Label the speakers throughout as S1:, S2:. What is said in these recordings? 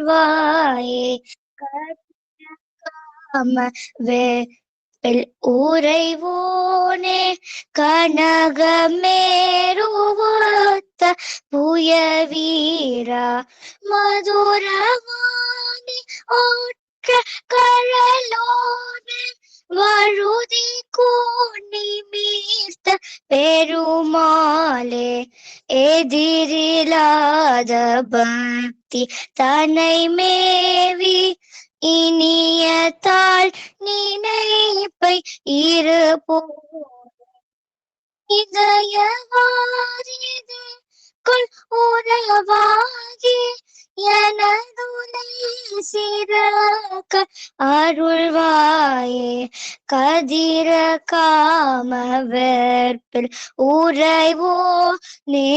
S1: அருள்வாயே உறைவோனே கனகமேருவாத்த புய வீரா மதுரவாணி ஓற்ற கழலோனே வழுதி கூணி மீர்த்த பெருமாளே எதிரில்லாத பக்தி தன்னை மேவி இனிய தாள் நினைப்பை இருப்போ இதயவாரிதுக்குள் உறவாகி எனதுனை சிறக்க அருள்வாயே கதிர காம வெற்பில் உறைவோ நே.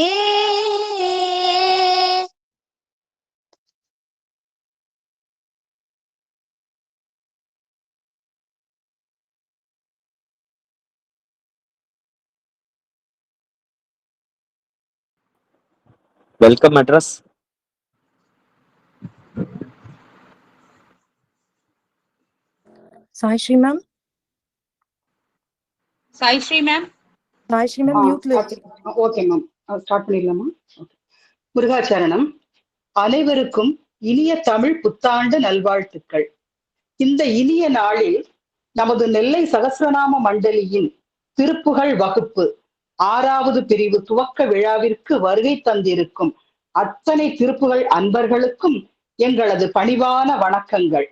S2: Welcome address.
S3: Sai Sri ma'am.
S4: Sai Sri ma'am.
S3: Sai Sri ma'am மியூட்ல இருக்கு.
S5: ஓகே மேம், ஸ்டார்ட் பண்ணிடலாமா? முருகாச்சரணம். அனைவருக்கும் இனிய தமிழ் புத்தாண்டு நல்வாழ்த்துக்கள். இந்த இனிய நாளில் நமது நெல்லை சகஸ்ரநாம மண்டலியின் திருப்புகழ் வகுப்பு 6வது பிரிவு துவக்க விழாவிற்கு வருகை தந்திருக்கும் அத்தனை திருப்புகழ் அன்பர்களுக்கும் எங்களது பணிவான வணக்கங்கள்.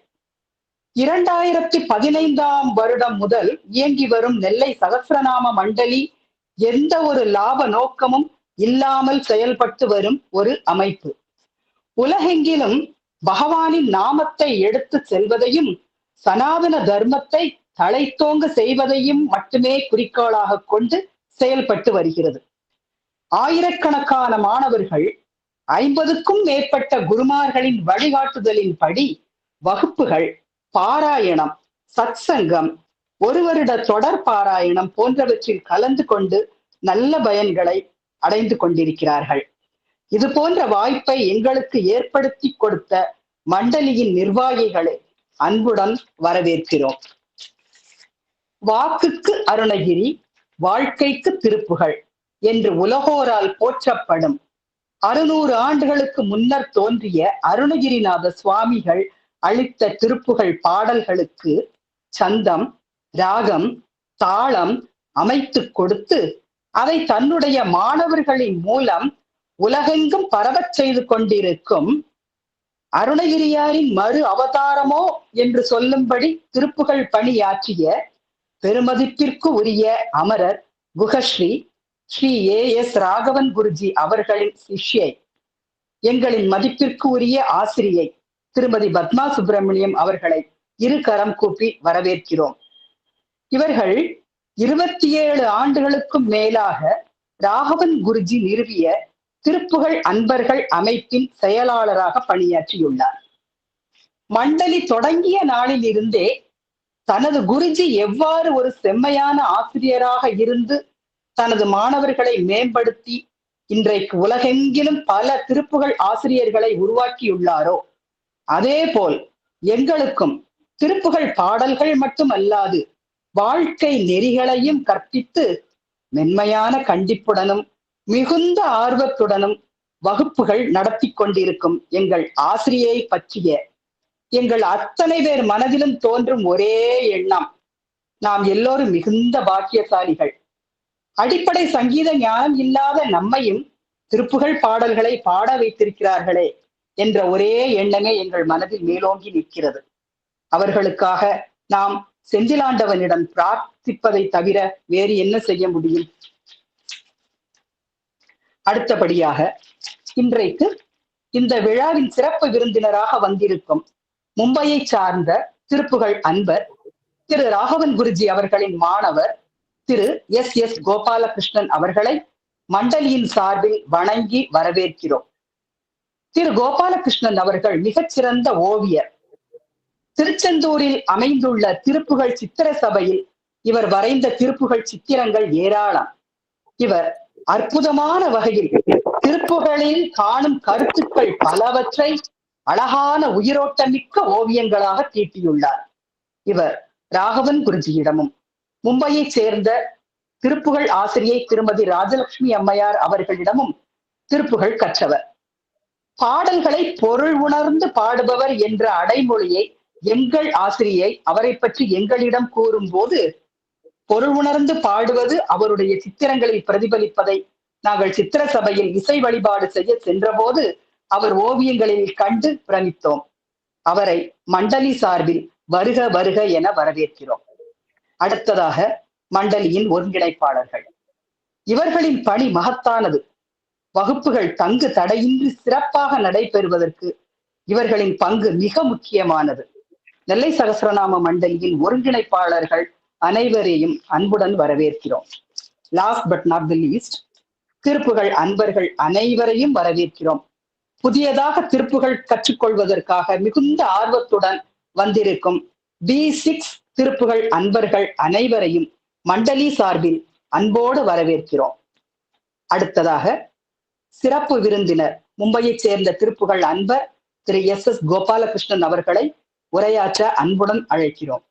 S5: 2015ஆம் வருடம் முதல் இயங்கி வரும் நெல்லை சகஸ்ரநாம மண்டலி எந்த ஒரு லாப நோக்கமும் இல்லாமல் செயல்பட்டு வரும் ஒரு அமைப்பு. உலகெங்கிலும் பகவானின் நாமத்தை எடுத்து செல்வதையும் சனாதன தர்மத்தை தழைத்தோங்க செய்வதையும் மட்டுமே குறிக்கோளாக கொண்டு செயல்பட்டு வருகிறது. ஆயிரக்கணக்கான மாணவர்கள் 50க்கும் மேற்பட்ட குருமார்களின் வழிகாட்டுதலின்படி வகுப்புகள், பாராயணம், சத்சங்கம், ஒரு வருட தொடர் பாராயணம் போன்றவற்றில் கலந்து கொண்டு நல்ல பயன்களை அடைந்து கொண்டிருக்கிறார்கள். இது போன்ற வாய்ப்பை எங்களுக்கு ஏற்படுத்தி கொடுத்த மண்டலியின் நிர்வாகிகளை அன்புடன் வரவேற்கிறோம். வாக்குக்கு அருணகிரி, வாழ்க்கைக்கு திருப்புகழ் என்று உலகோரால் போற்றப்படும் 600 ஆண்டுகளுக்கு முன்னர் தோன்றிய அருணகிரிநாத சுவாமிகள் அளித்த திருப்புகழ் பாடல்களுக்கு சந்தம், ராகம், தாளம் அமைத்து கொடுத்து அதை தன்னுடைய மாணவர்களின் மூலம் உலகெங்கும் பரவச் செய்து கொண்டிருக்கும் அருணகிரியாரின் மறு அவதாரமோ என்று சொல்லும்படி திருப்புகழ் பணியாற்றிய பெருமதிப்பிற்கு உரிய அமரர் குகஸ்ரீ ஸ்ரீ ஏஎஸ் ராகவன் குருஜி அவர்களின் சிஷ்யை, எங்களின் மதிப்பிற்கு உரிய ஆசிரியை திருமதி பத்மா சுப்பிரமணியம் அவர்களை இரு கரம் கூப்பி வரவேற்கிறோம். இவர்கள் 27 ஆண்டுகளுக்கும் மேலாக ராகவன் குருஜி நிறுவிய திருப்புகழ் அன்பர்கள் அமைப்பின் செயலாளராக பணியாற்றியுள்ளார். மண்டலி தொடங்கிய நாளில் இருந்தே தனது குருஜி எவ்வாறு ஒரு செம்மையான ஆசிரியராக இருந்து தனது மாணவர்களை மேம்படுத்தி இன்றைக்கு உலகெங்கிலும் பல திருப்புகழ் ஆசிரியர்களை உருவாக்கியுள்ளாரோ அதே போல் எங்களுக்கும் திருப்புகழ் பாடல்கள் மட்டுமல்லாது வாழ்க்கை நெறிகளையும் கற்பித்து மென்மையான கண்டிப்புடனும் மிகுந்த ஆர்வத்துடனும் வகுப்புகள் நடத்தி கொண்டிருக்கும் எங்கள் ஆசிரியை பற்றிய எங்கள் அத்தனை பேர் மனதிலும் தோன்றும் ஒரே எண்ணம், நாம் எல்லோரும் மிகுந்த பாக்கியசாலிகள். அடிப்படை சங்கீத ஞானம் இல்லாத நம்மையும் திருப்புகழ் பாடல்களை பாட வைத்திருக்கிறார்களே என்ற ஒரே எண்ணமே எங்கள் மனதில் மேலோங்கி நிற்கிறது. அவர்களுக்காக நாம் செந்திலாண்டவனிடம் பிரார்த்திப்பதை தவிர வேறு என்ன செய்ய முடியும்? அடுத்தபடியாக இன்றைக்கு இந்த விழாவின் சிறப்பு விருந்தினராக வந்திருக்கும் மும்பையை சார்ந்த திருப்புகழ் அன்பர் திரு ராகவன் குருஜி அவர்களின் மாணவர் திரு எஸ் கோபாலகிருஷ்ணன் அவர்களை மண்டலியின் சார்பில் வணங்கி வரவேற்கிறோம். திரு கோபாலகிருஷ்ணன் அவர்கள் மிகச்சிறந்த ஓவியர். திருச்செந்தூரில் அமைந்துள்ள திருப்புகழ் சித்திர சபையில் இவர் வரைந்த திருப்புகழ் சித்திரங்கள் ஏராளம். இவர் அற்புதமான வகையில் திருப்புகழில் காணும் கருத்துக்கள் பலவற்றை அழகான உயிரோட்டமிக்க ஓவியங்களாக தீட்டியுள்ளார். இவர் ராகவன் குருஜியிடமும் மும்பையைச் சேர்ந்த திருப்புகழ் ஆசிரியை திருமதி ராஜலட்சுமி அம்மையார் அவர்களிடமும் திருப்புகழ் கற்றவர். பாடல்களை பொருள் உணர்ந்து பாடுபவர் என்ற அடைமொழியை எங்கள் ஆசிரியை அவரை பற்றி எங்களிடம் கூறும் போது, பொருள் உணர்ந்து பாடுவது அவருடைய சித்திரங்களில் பிரதிபலிப்பதை நாங்கள் சித்திர சபையில் இசை வழிபாடு செய்ய சென்றபோது அவர் ஓவியங்களில் கண்டு பிரமித்தோம். அவரை மண்டலி சார்பில் வருக வருக என வரவேற்கிறோம். அடுத்ததாக மண்டலியின் ஒருங்கிணைப்பாளர்கள். இவர்களின் பணி மகத்தானது. வகுப்புகள் தங்கு தடையின்றி சிறப்பாக நடைபெறுவதற்கு இவர்களின் பங்கு மிக முக்கியமானது. நெல்லை சகஸ்ரநாம மண்டலியின் ஒருங்கிணைப்பாளர்கள் அனைவரையும் அன்புடன் வரவேற்கிறோம். Last but not the least, Thiruppugazh அன்பர்கள் அனைவரையும் வரவேற்கிறோம். புதியதாக திருப்புகழ் கற்றுக்கொள்வதற்காக மிகுந்த ஆர்வத்துடன் வந்திருக்கும் B6 திருப்புகழ் அன்பர்கள் அனைவரையும் மண்டலி சார்பில் அன்போடு வரவேற்கிறோம். அடுத்ததாக சிறப்பு விருந்தினர் மும்பையைச் சேர்ந்த திருப்புகழ் அன்பர் திரு SS கோபாலகிருஷ்ணன் அவர்களை உரையாற்ற அன்புடன் அழைக்கிறோம்.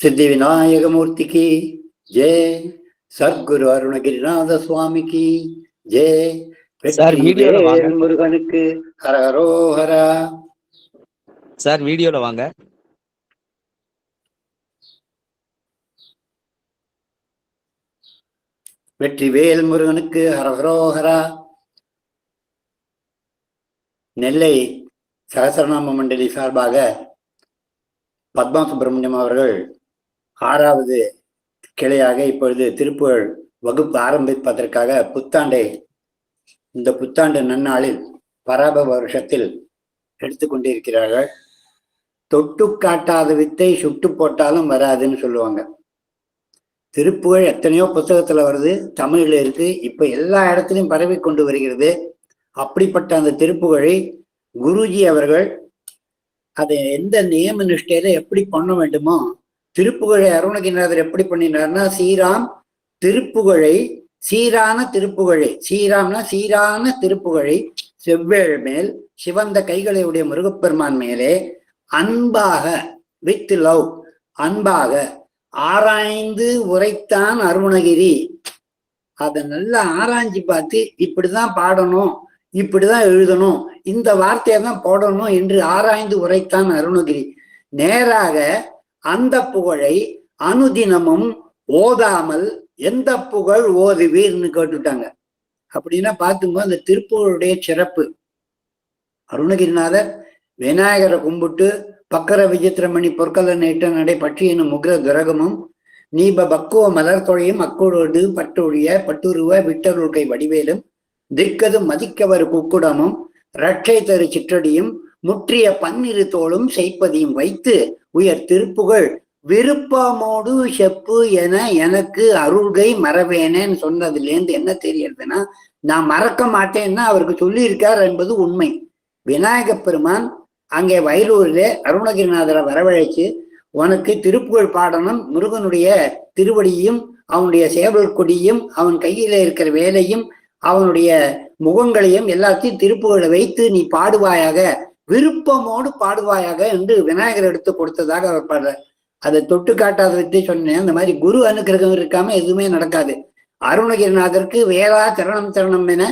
S2: சித்தி விநாயகமூர்த்திக்கு ஜெய், சத்குரு அருணகிரிநாத சுவாமிக்கு ஜெய், முருகனுக்கு ஹரஹரோஹரா.
S4: சார் வீடியோல வாங்க.
S2: வெற்றிவேல் முருகனுக்கு ஹரஹரோஹரா. நெல்லை சகஸ்ரநாம மண்டலி சார்பாக பத்மா சுப்பிரமணியம் அவர்கள் 6வது கிளையாக இப்பொழுது திருப்புகழ் வகுப்பு ஆரம்பிப்பதற்காக இந்த புத்தாண்டு நன்னாளில் பராப வருஷத்தில் எடுத்துக்கொண்டிருக்கிறார்கள். தொட்டு காட்டாத வித்தை சுட்டு போட்டாலும் வராதுன்னு சொல்லுவாங்க. திருப்புகழ் எத்தனையோ புத்தகத்துல வருது, தமிழ்ல இருக்கு, இப்ப எல்லா இடத்துலையும் பரவி கொண்டு வருகிறது. அப்படிப்பட்ட அந்த திருப்புகழை குருஜி அவர்கள் அதை எந்த நியம நிஷ்டையில எப்படி பண்ண வேண்டுமோ, திருப்புகழை அருணகிரிநாதர் எப்படி பண்ணினார்னா, திருப்புகழை சீரான திருப்புகழை செவ்வேள் மேல் சிவந்த கைகளை உடைய முருகப்பெருமான் மேலே அன்பாக வித் லவ் அன்பாக ஆராய்ந்து உரைத்தான் அருணகிரி. அதை நல்லா ஆராய்ச்சி பார்த்து இப்படிதான் பாடணும், இப்படிதான் எழுதணும், இந்த வார்த்தையை தான் போடணும் என்று ஆராய்ந்து உரைத்தான் அருணகிரி. நேராக அந்த புகழை அனுதினமும் ஓதாமல் எந்த புகழ் ஓதுவீர்னு கேட்டுட்டாங்க. அப்படின்னா பார்த்துங்க அந்த திருப்புகழுடைய சிறப்பு. அருணகிரிநாதர் விநாயகரை கும்பிட்டு பக்கர விசித்திரமணி பொற்கல நேற்ற நடை பற்றி எனும் முகர துரகமும் நீப பக்குவ மலர் தொழையும் அக்கோடு பட்டொழிய பட்டுருவ விட்டருக்கை வடிவேலும் திக்கது மதிக்கவர் குக்குடமும் இரட்சை தரு சிற்றடியும் முற்றிய பன்னிரு தோளும் செய்ப்பதியும் வைத்து உயர் திருப்புகழ் விருப்பமோடு செப்பு என எனக்கு அருள்கை மறவேனேன்னு சொன்னதுலேருந்து என்ன தெரியறதுன்னா, நான் மறக்க மாட்டேன்னா அவருக்கு சொல்லி இருக்கார் என்பது உண்மை. விநாயக பெருமான் அங்கே வயலூரிலே அருணகிரிநாதரை வரவழைச்சு, உனக்கு திருப்புகழ் பாடணும், முருகனுடைய திருவடியும் அவனுடைய சேவல் கொடியும் அவன் கையில இருக்கிற வேலையும் அவனுடைய முகங்களையும் எல்லாத்தையும் திருப்புகழை வைத்து நீ பாடுவாயாக, விருப்பமோடு பாடுவாயாக என்று விநாயகர் எடுத்து கொடுத்ததாக அவர் பாடுறார். அதை தொட்டு காட்டாத வித்தை சொன்னேன். அந்த மாதிரி குரு அனுக்கிரகம் இருக்காம எதுவுமே நடக்காது. அருணகிரிநாதருக்கு வேளா சரணம் என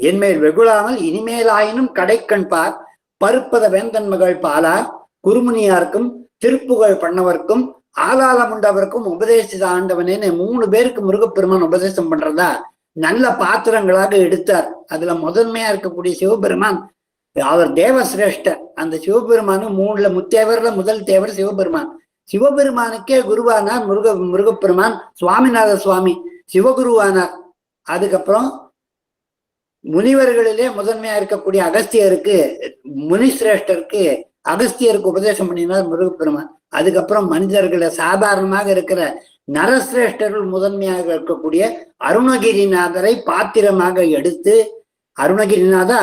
S2: என்மேல் வெகுளாமல் இனிமேலாயினும் கடைக்கண் பார் பருப்பத வேந்தன் மகள் பாலார் குருமுனியாருக்கும் திருப்புகழ் பண்ணவர்க்கும் ஆலாலமுண்டவருக்கும் உபதேசித ஆண்டவனேன்னு 3 பேருக்கு முருகப்பெருமான் உபதேசம் பண்றதா நல்ல பாத்திரங்களாக எடுத்தார். அதுல முதன்மையா இருக்கக்கூடிய சிவபெருமான் அவர் தேவசிரேஷ்டர். அந்த சிவபெருமானு 3 முத்தேவர்ல முதல் தேவர் சிவபெருமான். சிவபெருமானுக்கே குருவானார் முருகப்பெருமான் சுவாமிநாத சுவாமி சிவகுருவானார். அதுக்கப்புறம் முனிவர்களிலே முதன்மையா இருக்கக்கூடிய அகஸ்தியருக்கு முனிசிரேஷ்டருக்கு அகஸ்தியருக்கு உபதேசம் பண்ணினார் முருகப்பெருமான். அதுக்கப்புறம் மனிதர்களை சாதாரணமாக இருக்கிற நரசிரேஷ்டர்கள் முதன்மையாக இருக்கக்கூடிய அருணகிரிநாதரை பாத்திரமாக எடுத்து, அருணகிரிநாதா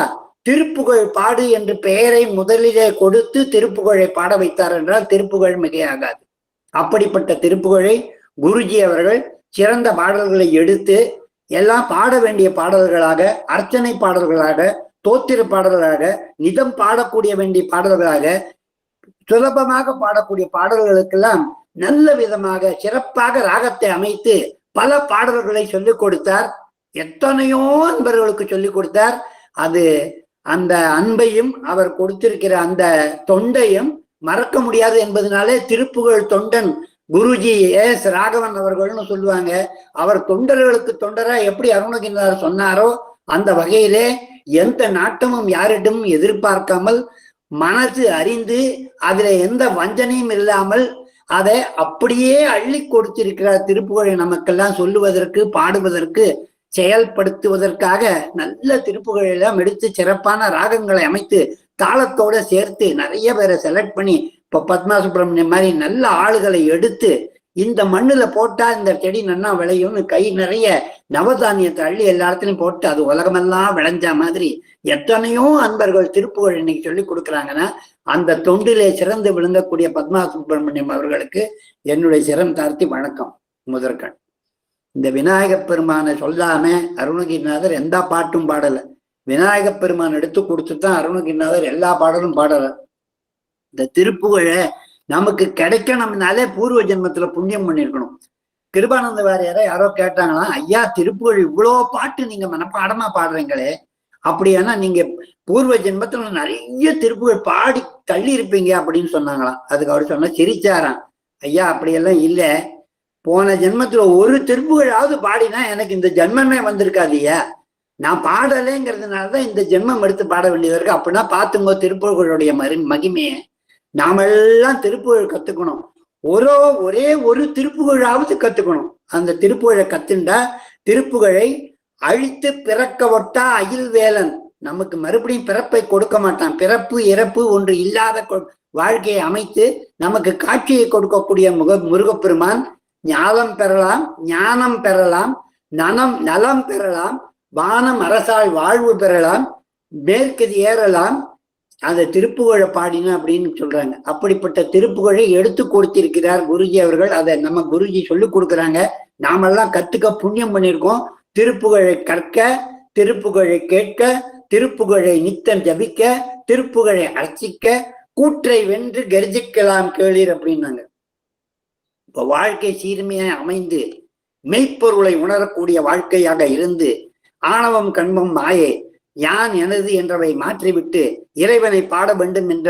S2: திருப்புகழ் பாடு என்று பெயரை முதலிலே கொடுத்து திருப்புகழை பாட வைத்தார் என்றால் திருப்புகழ் மிகையாகாது. அப்படிப்பட்ட திருப்புகழை குருஜி அவர்கள் சிறந்த பாடல்களை எடுத்து எல்லாம் பாட வேண்டிய பாடல்களாக, அர்ச்சனை பாடல்களாக, தோத்திர பாடல்களாக, நிதம் பாடக்கூடிய வேண்டிய பாடல்களாக, சுலபமாக பாடக்கூடிய பாடல்களுக்கெல்லாம் நல்ல விதமாக சிறப்பாக ராகத்தை அமைத்து பல பாடல்களை சொல்லிக் கொடுத்தார். எத்தனையோ அன்பர்களுக்கு சொல்லிக் கொடுத்தார். அது அந்த அன்பையும் அவர் கொடுத்திருக்கிற அந்த தொண்டையும் மறக்க முடியாது என்பதனாலே திருப்புகழ் தொண்டன் குருஜி எஸ் ராகவன் அவர்கள்னு சொல்லுவாங்க. அவர் தொண்டர்களுக்கு தொண்டரா எப்படி அருணகிரிநாதர் சொன்னாரோ அந்த வகையிலே எந்த நாட்டமும் யாரிடமும் எதிர்பார்க்காமல் மனசு அறிந்து அதுல எந்த வஞ்சனையும் இல்லாமல் அதை அப்படியே அள்ளி கொடுத்திருக்கிறார். திருப்புகழை நமக்கெல்லாம் சொல்லுவதற்கு, பாடுவதற்கு, செயல்படுத்துவதற்காக நல்ல திருப்புகழை எல்லாம் எடுத்து சிறப்பான ராகங்களை அமைத்து தாளத்தோட சேர்த்து நிறைய பேரை செலக்ட் பண்ணி, இப்ப பத்மா சுப்பிரமணியம் மாதிரி நல்ல ஆளுகளை எடுத்து இந்த மண்ணுல போட்டா இந்த செடி நன்னா விளையும்னு கை நிறைய நவதானியத்தை அள்ளி எல்லா இடத்துலையும் போட்டு அது உலகமெல்லாம் விளைஞ்ச மாதிரி எத்தனையோ அன்பர்கள் திருப்புகழ் இன்னைக்கு சொல்லி கொடுக்குறாங்கன்னா அந்த தொண்டிலே சிறந்து விளங்கக்கூடிய பத்மா சுப்பிரமணியம் அவர்களுக்கு என்னுடைய சிரம் தாழ்த்தி வணக்கம். முதற்கண் இந்த விநாயகப் பெருமானை சொல்லாம அருணகிரிநாதர் எந்த பாட்டும் பாடல. விநாயகப் பெருமான் எடுத்து கொடுத்துதான் அருணகிரிநாதர் எல்லா பாடலும் பாடல. இந்த திருப்புகழை நமக்கு கிடைக்கணும்னாலே பூர்வ ஜென்மத்துல புண்ணியம் பண்ணிருக்கணும். கிருபானந்த வாரியாரை யாரோ கேட்டாங்களாம், ஐயா திருப்புகழ் இவ்வளோ பாட்டு நீங்க மனப்பாடமா பாடுறீங்களே, அப்படியானா நீங்க பூர்வ ஜென்மத்துல நிறைய திருப்புகழ் பாடி தள்ளி இருப்பீங்க அப்படின்னு சொன்னாங்களாம். அதுக்கு அவர் சொன்ன சிரிச்சாராம், ஐயா அப்படியெல்லாம் இல்லை, போன ஜென்மத்துல ஒரு திருப்புகழாவது பாடினா எனக்கு இந்த ஜென்மமே வந்திருக்காதியா, நான் பாடலைங்கிறதுனாலதான் இந்த ஜென்மம் எடுத்து பாட வேண்டியது இருக்கு. அப்படின்னா பாத்துங்கோ திருப்புகழுடைய மகிமையை. நாமெல்லாம் திருப்புகழ் கத்துக்கணும். ஒரே ஒரு திருப்புகழாவது கத்துக்கணும். அந்த திருப்புகழை கத்துண்டா திருப்புகழை அழித்து பிறக்க ஒட்டா அயில் வேலன் நமக்கு மறுபடியும் பிறப்பை கொடுக்க மாட்டான். பிறப்பு இறப்பு ஒன்று இல்லாத வாழ்க்கையை அமைத்து நமக்கு காட்சியை கொடுக்கக்கூடிய முருகப்பெருமான் ஞானம் பெறலாம், ஞானம் பெறலாம், நலம் பெறலாம், வானம் அரசால் வாழ்வு பெறலாம், மேற்கதி ஏறலாம், அந்த திருப்புகழை பாடின அப்படின்னு சொல்றாங்க. அப்படிப்பட்ட திருப்புகழை எடுத்து கொடுத்திருக்கிறார் குருஜி அவர்கள். அதை நம்ம குருஜி சொல்லி கொடுக்குறாங்க. நாமெல்லாம் கத்துக்க புண்ணியம் பண்ணியிருக்கோம். திருப்புகழை கற்க, திருப்புகழை கேட்க, திருப்புகழை நித்தம் ஜபிக்க, திருப்புகழை அர்ச்சிக்க, கூற்றை வென்று கர்ஜிக்கலாம் கேளீர் அப்படின்னாங்க. இப்ப வாழ்க்கை சீர்மையாய் அமைந்து மெய்ப்பொருளை உணரக்கூடிய வாழ்க்கையாக இருந்து ஆணவம் கண்மம் மாயை யான் எனது என்றவை மாற்றிவிட்டு இறைவனை பாட வேண்டும் என்ற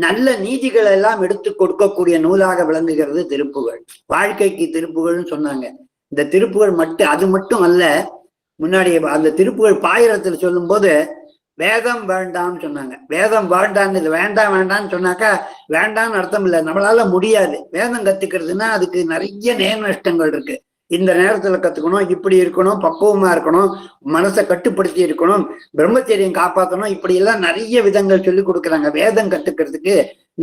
S2: நல்ல நீதிகள் எல்லாம் எடுத்து கொடுக்கக்கூடிய நூலாக விளங்குகிறது திருப்புகழ். வாழ்க்கைக்கு திருப்புகழ்னு சொன்னாங்க. இந்த திருப்புகழ் அது மட்டும் அல்ல. முன்னாடி அந்த திருப்புகழ் பாயிரத்துல சொல்லும் போது வேதம் வேண்டாம்னு சொன்னாங்க. வேதம் வேண்டான்னு, இது வேண்டாம்னு சொன்னாக்கா வேண்டாம்னு அர்த்தம் இல்லை, நம்மளால முடியாது. வேதம் கத்துக்கிறதுனா அதுக்கு நிறைய நேர நஷ்டங்கள் இருக்கு. இந்த நேரத்துல கத்துக்கணும், இப்படி இருக்கணும், பக்குவமா இருக்கணும், மனசை கட்டுப்படுத்தி இருக்கணும், பிரம்மச்சரியம் காப்பாற்றணும், இப்படி எல்லாம் நிறைய விதங்கள் சொல்லி கொடுக்குறாங்க. வேதம் கத்துக்கிறதுக்கு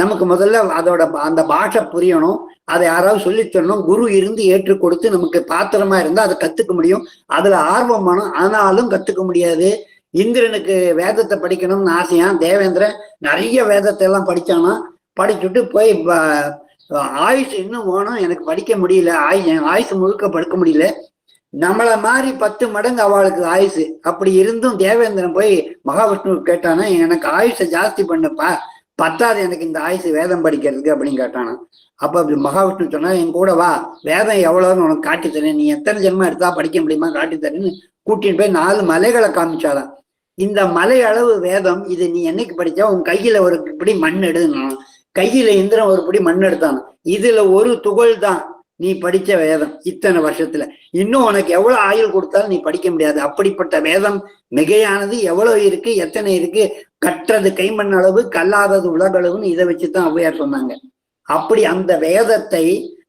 S2: நமக்கு முதல்ல அதோட அந்த பாஷை புரியணும், அதை யாராவது சொல்லி தரணும், குரு இருந்து ஏற்று கொடுத்து நமக்கு பாத்திரமா இருந்தா அதை கத்துக்க முடியும். அதுல ஆர்வம் வேணும், ஆனாலும் கத்துக்க முடியாது. இந்திரனுக்கு வேதத்தை படிக்கணும்னு ஆசையான். தேவேந்திரன் நிறைய வேதத்தை எல்லாம் படிச்சானா, படிச்சுட்டு போய் ஆயுஷ் இன்னும் வேணும், எனக்கு படிக்க முடியல, ஆயுசு முழுக்க படுக்க முடியல. நம்மளை மாதிரி 10 மடங்கு அவளுக்கு ஆயுசு. அப்படி இருந்தும் தேவேந்திரன் போய் மகாவிஷ்ணு கேட்டானா, எனக்கு ஆயுஷை ஜாஸ்தி பண்ணப்பா, பத்தாது எனக்கு இந்த ஆயுசு வேதம் படிக்கிறதுக்கு அப்படின்னு கேட்டானா. அப்ப அப்படி மகாவிஷ்ணு சொன்னா, என் கூட வா, வேதம் எவ்வளவுன்னு உனக்கு காட்டித்தரேன், நீ எத்தனை ஜென்மம் எடுத்தா படிக்க முடியுமா காட்டித்தரேன்னு கூட்டின்னு போய் 4 மலைகளை காமிச்சாதான். இந்த மலை அளவு வேதம், இது நீ என்னைக்கு படிச்சா உன் கையில ஒரு இப்படி மண் எடுக்கணும். கையில இந்திரன் ஒரு படி மண் எடுத்தான். இதுல ஒரு துகள் தான் நீ படிச்ச வேதம் இத்தனை வருஷத்துல. இன்னும் உனக்கு எவ்வளவு ஆயுள் கொடுத்தாலும் நீ படிக்க முடியாது. அப்படிப்பட்ட வேதம் மிகையானது. எவ்வளவு இருக்கு, எத்தனை இருக்கு, கற்றது கைமண் அளவு, கல்லாதது உலகளவுன்னு இதை வச்சுதான் ஔவையார் சொன்னாங்க. அப்படி அந்த வேதத்தை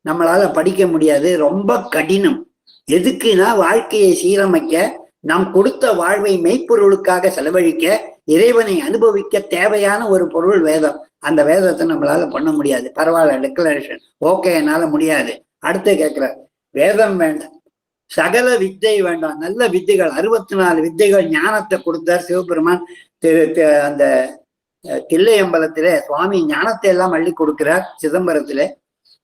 S2: நம்மளால படிக்க முடியாது, ரொம்ப கடினம். எதுக்குன்னா வாழ்க்கையை சீரமைக்க, நாம் கொடுத்த வாழ்வை மெய்ப்பொருளுக்காக செலவழிக்க, இறைவனை அனுபவிக்க தேவையான ஒரு பொருள் வேதம். அந்த வேதத்தை நம்மளால பண்ண முடியாது. பரவாயில்ல, டிக்ளரேஷன் ஓகே, என்னால முடியாது. அடுத்து கேட்கிறார், வேதம் வேண்டாம், சகல வித்தை வேண்டாம், நல்ல வித்தைகள் 64 வித்தைகள் ஞானத்தை கொடுத்தார் சிவபெருமான். அந்த தில்லையம்பலத்திலே சுவாமி ஞானத்தை எல்லாம் அள்ளி கொடுக்கிறார். சிதம்பரத்திலே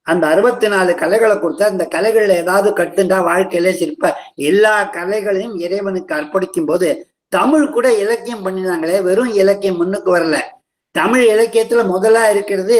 S2: அந்த 64 கலைகளை கொடுத்தா, இந்த கலைகள்ல ஏதாவது கட்டுண்டா வாழ்க்கையிலே சிற்ப எல்லா கலைகளையும் இறைவனுக்கு அர்ப்பணிக்கும் போது தமிழ் கூட இலக்கியம் பண்ணினாங்களே, வெறும் இலக்கியம் முன்னுக்கு வரல. தமிழ் இலக்கியத்துல முதலா இருக்கிறது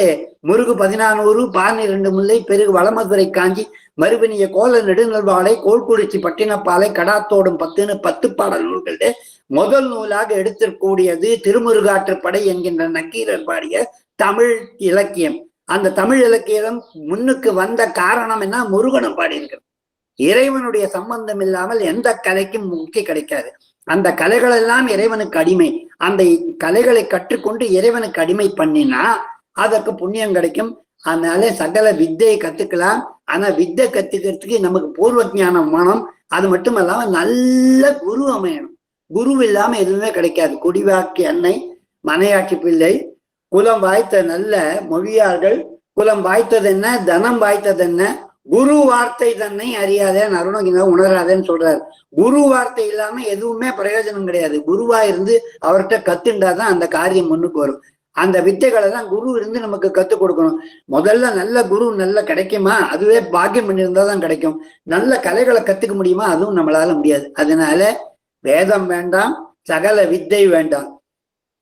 S2: முருகு 14 12 முல்லை பெருகு வளமதுரை காஞ்சி மறுபெணிய கோல நெடுநல்வாளை கோல்குறிச்சி பட்டினப்பாலை கடாத்தோடும் 10 பாடல் நூல்களே முதல் நூலாக எடுத்திருக்கூடியது திருமுருகாற்றுப்படை என்கின்ற நக்கீரர் பாடிய தமிழ் இலக்கியம். அந்த தமிழ் இலக்கியம் முன்னுக்கு வந்த காரணம் என்ன? முருகனும் பாடியிருக்கிறது. இறைவனுடைய சம்பந்தம் இல்லாமல் எந்த கலைக்கும் முக்கிய கிடைக்காது. அந்த கலைகள் எல்லாம் இறைவனுக்கு அடிமை. அந்த கலைகளை கற்றுக்கொண்டு இறைவனுக்கு அடிமை பண்ணினா அதற்கு புண்ணியம் கிடைக்கும். அதனால சகல வித்தையை கத்துக்கலாம். ஆனா வித்தை கத்துக்கிறதுக்கு நமக்கு பூர்வ ஞானம் வேணும். அது மட்டும் இல்லாம நல்ல குரு அமையணும். குரு இல்லாம எதுவுமே கிடைக்காது. குடிவாக்கி அன்னை மனையாட்சி பிள்ளை குலம் வாய்த்த நல்ல மொழியார்கள். குலம் வாய்த்தது என்ன, தனம் வாய்த்தது என்ன, குரு வார்த்தை தன்னை அறியாதேன்னு அருணகிரி உணராதேன்னு சொல்றாரு. குரு வார்த்தை இல்லாம எதுவுமே பிரயோஜனம் கிடையாது. குருவா இருந்து அவர்கிட்ட கத்துண்டாதான் அந்த காரியம் முன்னுக்கு வரும். அந்த வித்தைகளை தான் குரு இருந்து நமக்கு கத்துக் கொடுக்கணும். முதல்ல நல்ல குரு நல்ல கிடைக்குமா? அதுவே பாக்கியம் பண்ணியிருந்தாதான் கிடைக்கும். நல்ல கலைகளை கத்துக்க முடியுமா? அதுவும் நம்மளால முடியாது. அதனால வேதம் வேண்டாம், சகல வித்தை வேண்டாம்,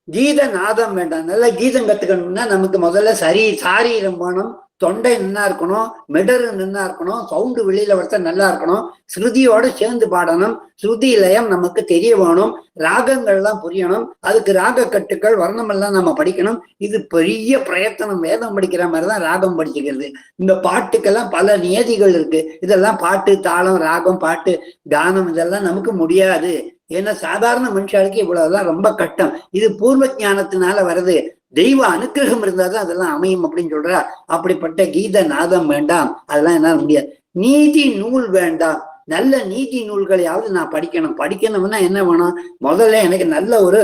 S2: கீத நாதம் வேண்டாம். நல்ல கீதம் கத்துக்கணும்னா நமக்கு முதல்ல சாரீரம் வேணும், தொண்டை நின்னா இருக்கணும், மிடரு நின்னா இருக்கணும், சவுண்டு வெளியில வரத்த நல்லா இருக்கணும், ஸ்ருதியோட சேர்ந்து பாடணும், ஸ்ருதி லயம் நமக்கு தெரிய வேணும், ராகங்கள்லாம் புரியணும், அதுக்கு ராக கட்டுக்கள் வர்ணம் எல்லாம் நம்ம படிக்கணும். இது பெரிய பிரயத்தனம். வேதம் படிக்கிற மாதிரிதான் ராகம் படிச்சுக்கிறது. இந்த பாட்டுக்கெல்லாம் பல நியதிகள் இருக்கு. இதெல்லாம் பாட்டு, தாளம், ராகம், பாட்டு, கானம் இதெல்லாம் நமக்கு முடியாது. ஏன்னா சாதாரண மனுஷாளுக்கு இவ்வளவுதான் ரொம்ப கஷ்டம். இது பூர்வ ஞானத்தினால வருது. தெய்வ அனுக்கிரகம் இருந்தாதான் அதெல்லாம் அமையும் அப்படின்னு சொல்றா. அப்படிப்பட்ட கீத நாதம் வேண்டாம், அதெல்லாம் என்னால முடியாது. நீதி நூல் வேண்டாம். நல்ல நீதி நூல்களையாவது நான் படிக்கணும்னா என்ன வேணும்? முதல்ல எனக்கு நல்ல ஒரு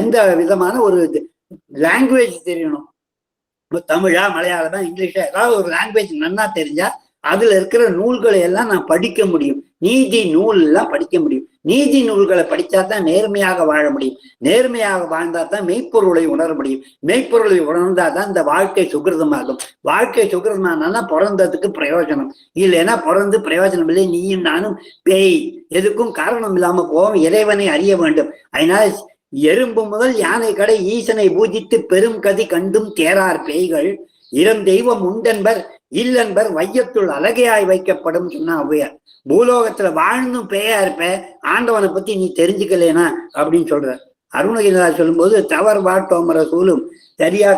S2: எந்த விதமான ஒரு லாங்குவேஜ் தெரியணும். தமிழா, மலையாளமா, இங்கிலீஷா, ஏதாவது ஒரு லாங்குவேஜ் நன்னா தெரிஞ்சா அதுல இருக்கிற நூல்களை எல்லாம் நான் படிக்க முடியும். நீதி நூல் எல்லாம் படிக்க முடியும். நீதி நூல்களை படித்தா தான் நேர்மையாக வாழ முடியும். நேர்மையாக வாழ்ந்தா தான் மெய்ப்பொருளை உணர முடியும். மெய்ப்பொருளை உணர்ந்தாதான் இந்த வாழ்க்கை சுகிருதமாகும். வாழ்க்கை சுகிருதமானா பிறந்ததுக்கு பிரயோஜனம். இல்லைன்னா பிறந்து பிரயோஜனம் இல்லை. நீயும் நானும் பேய், எதுக்கும் காரணம் இல்லாம போவோம். இறைவனை அறிய வேண்டும். அதனால எறும்பு முதல் யானை கடை ஈசனை பூஜித்து பெரும் கதி கண்டும் தேரார் பேய்கள் இரம் தெய்வம் உண்டென்பர் இல்லென்பர் வையத்துள் அழகையாய் வைக்கப்படும் சொன்னா ஔவையார். பூலோகத்துல வாழ்ந்தும் பேயா இருப்ப, ஆண்டவனை பத்தி நீ தெரிஞ்சுக்கலேனா அப்படின்னு சொல்ற. அருணகிரிநாதர் சொல்லும்போது தவர் வாட்டோமர சூழும் சரியா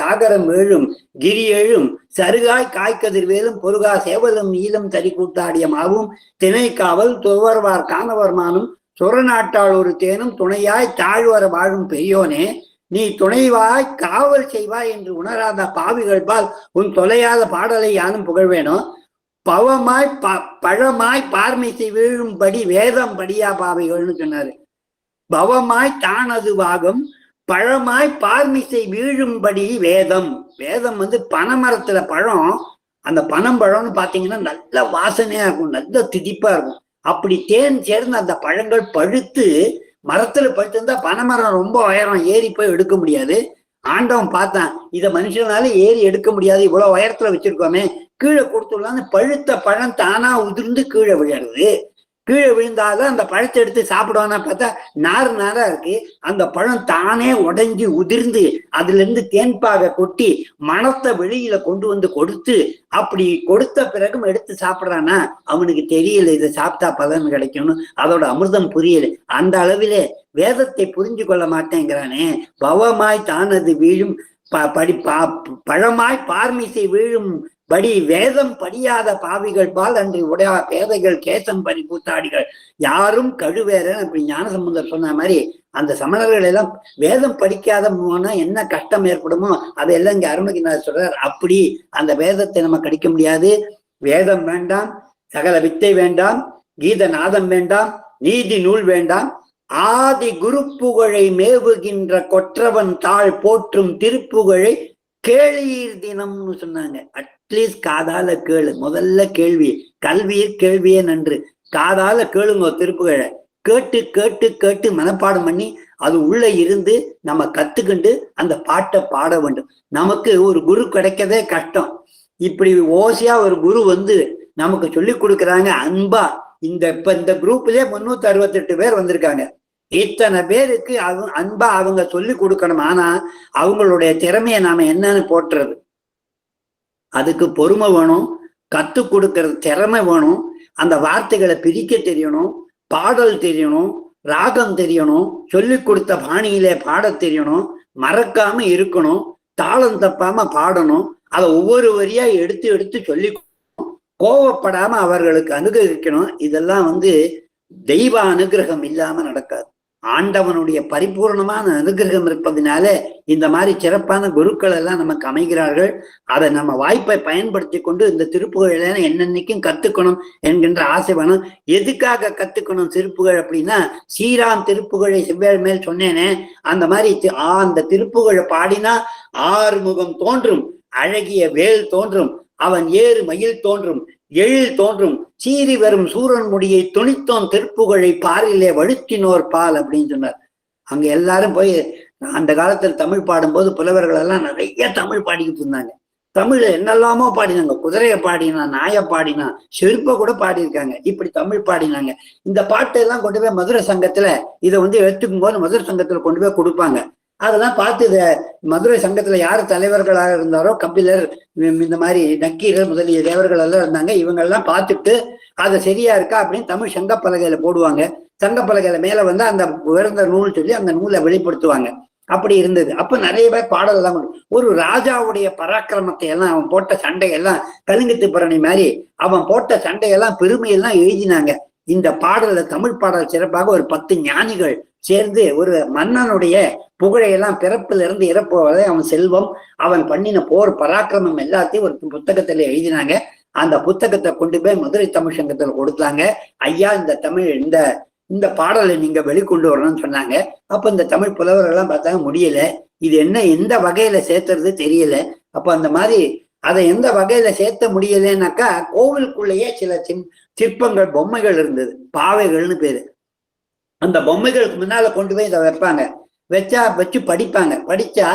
S2: காகரம் ஏழும் கிரி ஏழும் சருகாய் காய்கதிர் வேலும் பொருகா சேவலும் ஈழம் தறி கூட்டாடிய மாவும் திணை காவல் துவர்வார் காணவர்மானும் சுரநாட்டாள் ஒரு தேனும் துணையாய் தாழ்வர வாழும் பெரியோனே நீ துணைவாய் காவல் செய்வாய் என்று உணராத பாவிகள் பால் உன் தொலையாத பாடலை யானும் புகழ்வேணும். பவமாய் பழமாய் பார்மிசை வீழும்படி வேதம் படியா பாவிகள்னு சொன்னாரு. பவமாய் தானதுவாகும் பழமாய் பார்மிசை வீழும்படி வேதம். வேதம் பனைமரத்துல பழம். அந்த பனம்பழம்னு பாத்தீங்கன்னா நல்ல வாசனையா இருக்கும், நல்ல திதிப்பா இருக்கும். அப்படி தேன் சேர்ந்து அந்த பழங்கள் பழுத்து மரத்துல பழுத்திருந்தா பனைமரம் ரொம்ப உயரம், ஏறி போய் எடுக்க முடியாது. ஆண்டவன் பார்த்தான், இதை மனுஷனால ஏறி எடுக்க முடியாது, இவ்வளவு உயரத்துல வச்சிருக்கோமே, கீழே கொடுத்துடலான்னு பழுத்த பழம் தானா உதிர்ந்து கீழே விழுறது. கீழே விழுந்தாதான் அந்த பழத்தை எடுத்து சாப்பிடுவானா பார்த்தா நாரா இருக்கு. அந்த பழம் தானே உடைஞ்சி உதிர்ந்து அதுல இருந்து தேன்பாக கொட்டி மணத்தை வெளியில கொண்டு வந்து கொடுத்து, அப்படி கொடுத்த பிறகும் எடுத்து சாப்பிட்றானா அவனுக்கு தெரியல இதை சாப்பிட்டா பலன் கிடைக்கும்னு. அதோட அமிர்தம் புரியல. அந்த அளவிலே வேதத்தை புரிஞ்சு கொள்ள மாட்டேங்கிறானே. பவமாய் தானது வீழும் பழமாய் பார்மிசை வீழும் படி வேதம் படியாத பாவிகள் பால் அன்று உடையா பேதைகள் கேசம் பறி கூத்தாடிகள் யாரும் கழுவேறன்னு அப்படி ஞானசம்பந்தர் சொன்ன மாதிரி அந்த சமணர்கள் எல்லாம் வேதம் படிக்காத போனா என்ன கஷ்டம் ஏற்படுமோ அதையெல்லாம் இங்க அருணகிரிநாதர் சொல்றார். அப்படி அந்த வேதத்தை நம்ம கடிக்க முடியாது. வேதம் வேண்டாம், சகல வித்தை வேண்டாம், கீத நாதம் வேண்டாம், நீதி நூல் வேண்டாம். ஆதி குரு புகழை மேவுகின்ற கொற்றவன் தாழ் போற்றும் திருப்புகழை கேளீர் தினம்னு சொன்னாங்க. அட்லீஸ்ட் காதால கேளு. முதல்ல கேள்வி, கல்வியர் கேள்வியே நன்று. காதால கேளுங்க திருப்புகழை. கேட்டு கேட்டு கேட்டு மனப்பாடம் பண்ணி அது உள்ள இருந்து நம்ம கத்துக்கிண்டு அந்த பாட்டை பாட வேண்டும். நமக்கு ஒரு குரு கிடைக்கதே கஷ்டம். இப்படி ஓசியா ஒரு குரு நமக்கு சொல்லி கொடுக்குறாங்க அன்பா. இந்த குரூப்லயே 368 பேர் வந்திருக்காங்க. இத்தனை பேருக்கு அன்பா அவங்க சொல்லி கொடுக்கணும். ஆனா அவங்களுடைய திறமையை நாம என்னன்னு போட்டுறது? அதுக்கு பொறுமை வேணும், கத்து கொடுக்கறது திறமை வேணும், அந்த வார்த்தைகளை பிரிக்க தெரியணும், பாடல் தெரியணும், ராகம் தெரியணும், சொல்லி கொடுத்த பாணியிலே பாட தெரியணும், மறக்காம இருக்கணும், தாளம் தப்பாம பாடணும், அதை ஒவ்வொரு வரியா எடுத்து எடுத்து சொல்லி கோவப்படாம அவர்களுக்கு அனுகிரகிக்கணும். இதெல்லாம் தெய்வ அனுகிரகம் இல்லாம நடக்காது. ஆண்டவனுடைய பரிபூர்ணமான அனுகிரகம் இருப்பதனால இந்த மாதிரி சிறப்பான குருக்கள் எல்லாம் நமக்கு அமைகிறார்கள். அதை நம்ம வாய்ப்பை பயன்படுத்தி கொண்டு இந்த திருப்புகழ என்னன்னைக்கும் கத்துக்கணும் என்கின்ற ஆசை வேணும். எதுக்காக கத்துக்கணும் திருப்புகழ் அப்படின்னா, ஸ்ரீராம் திருப்புகழை செவ்வேள் மேல் சொன்னேனே, அந்த மாதிரி அந்த திருப்புகழை பாடினா ஆறுமுகம் தோன்றும், அழகிய வேல் தோன்றும், அவன் ஏறு மயில் தோன்றும், எழில் தோன்றும், சீறி வரும் சூரன் முடியை துணித்தோன் திருப்புகழை பாரிலே வழுத்தினோர் பால் அப்படின்னு சொன்னார். அங்க எல்லாரும் போய் அந்த காலத்துல தமிழ் பாடும்போது புலவர்கள் எல்லாம் நிறைய தமிழ் பாடிக்கிட்டு இருந்தாங்க. தமிழ்ல என்னெல்லாமோ பாடினாங்க. குதிரையை பாடினா, நாயை பாடினா, செருப்பை கூட பாடியிருக்காங்க. இப்படி தமிழ் பாடினாங்க. இந்த பாட்டை எல்லாம் கொண்டு போய் மதுரை சங்கத்துல இதை எடுத்துக்கும் போது மதுரை சங்கத்துல கொண்டு போய் கொடுப்பாங்க. அதெல்லாம் பார்த்து இத மதுரை சங்கத்துல யார் தலைவர்களாக இருந்தாரோ, கபிலர், இந்த மாதிரி நக்கீரர் முதலிய தேவர்கள் எல்லாம் இருந்தாங்க. இவங்க எல்லாம் பார்த்துட்டு அதை சரியா இருக்கா அப்படின்னு தமிழ் சங்கப்பலகையில போடுவாங்க. சங்கப்பலகையில மேல அந்த உயர்ந்த நூல் சொல்லி அந்த நூலை வெளிப்படுத்துவாங்க. அப்படி இருந்தது. அப்ப நிறைய பேர் பாடல் எல்லாம் ஒரு ராஜாவுடைய பராக்கிரமத்தை எல்லாம், அவன் போட்ட சண்டையெல்லாம், கலிங்கத்து பரணி மாதிரி அவன் போட்ட சண்டையெல்லாம் பெருமையெல்லாம் எழுதினாங்க. இந்த பாடல தமிழ் பாடல் சிறப்பாக ஒரு 10 ஞானிகள் சேர்ந்து ஒரு மன்னனுடைய புகழையெல்லாம் பிறப்பில இருந்து இறப்பு வரை அவன் செல்வம், அவன் பண்ணின போர் பராக்கிரமம் எல்லாத்தையும் ஒரு புத்தகத்துல எழுதினாங்க. அந்த புத்தகத்தை கொண்டு போய் மதுரை தமிழ் சங்கத்துல கொடுத்தாங்க. ஐயா, இந்த தமிழ் இந்த பாடலை நீங்க வெளிக்கொண்டு வரணும்னு சொன்னாங்க. அப்ப இந்த தமிழ் புலவர்கள் எல்லாம் பார்த்தாங்க, முடியல, இது என்ன எந்த வகையில சேர்த்துறது தெரியல. அப்ப அந்த மாதிரி அதை எந்த வகையில சேர்த்த முடியலன்னாக்கா, கோவிலுக்குள்ளேயே சில சிற்பங்கள், பொம்மைகள் இருந்தது, பாவைகள்னு பேரு. அந்த பொம்மைகளுக்கு முன்னால கொண்டு போய் இதை வைப்பாங்க. வச்சு படிப்பாங்க. படிச்சா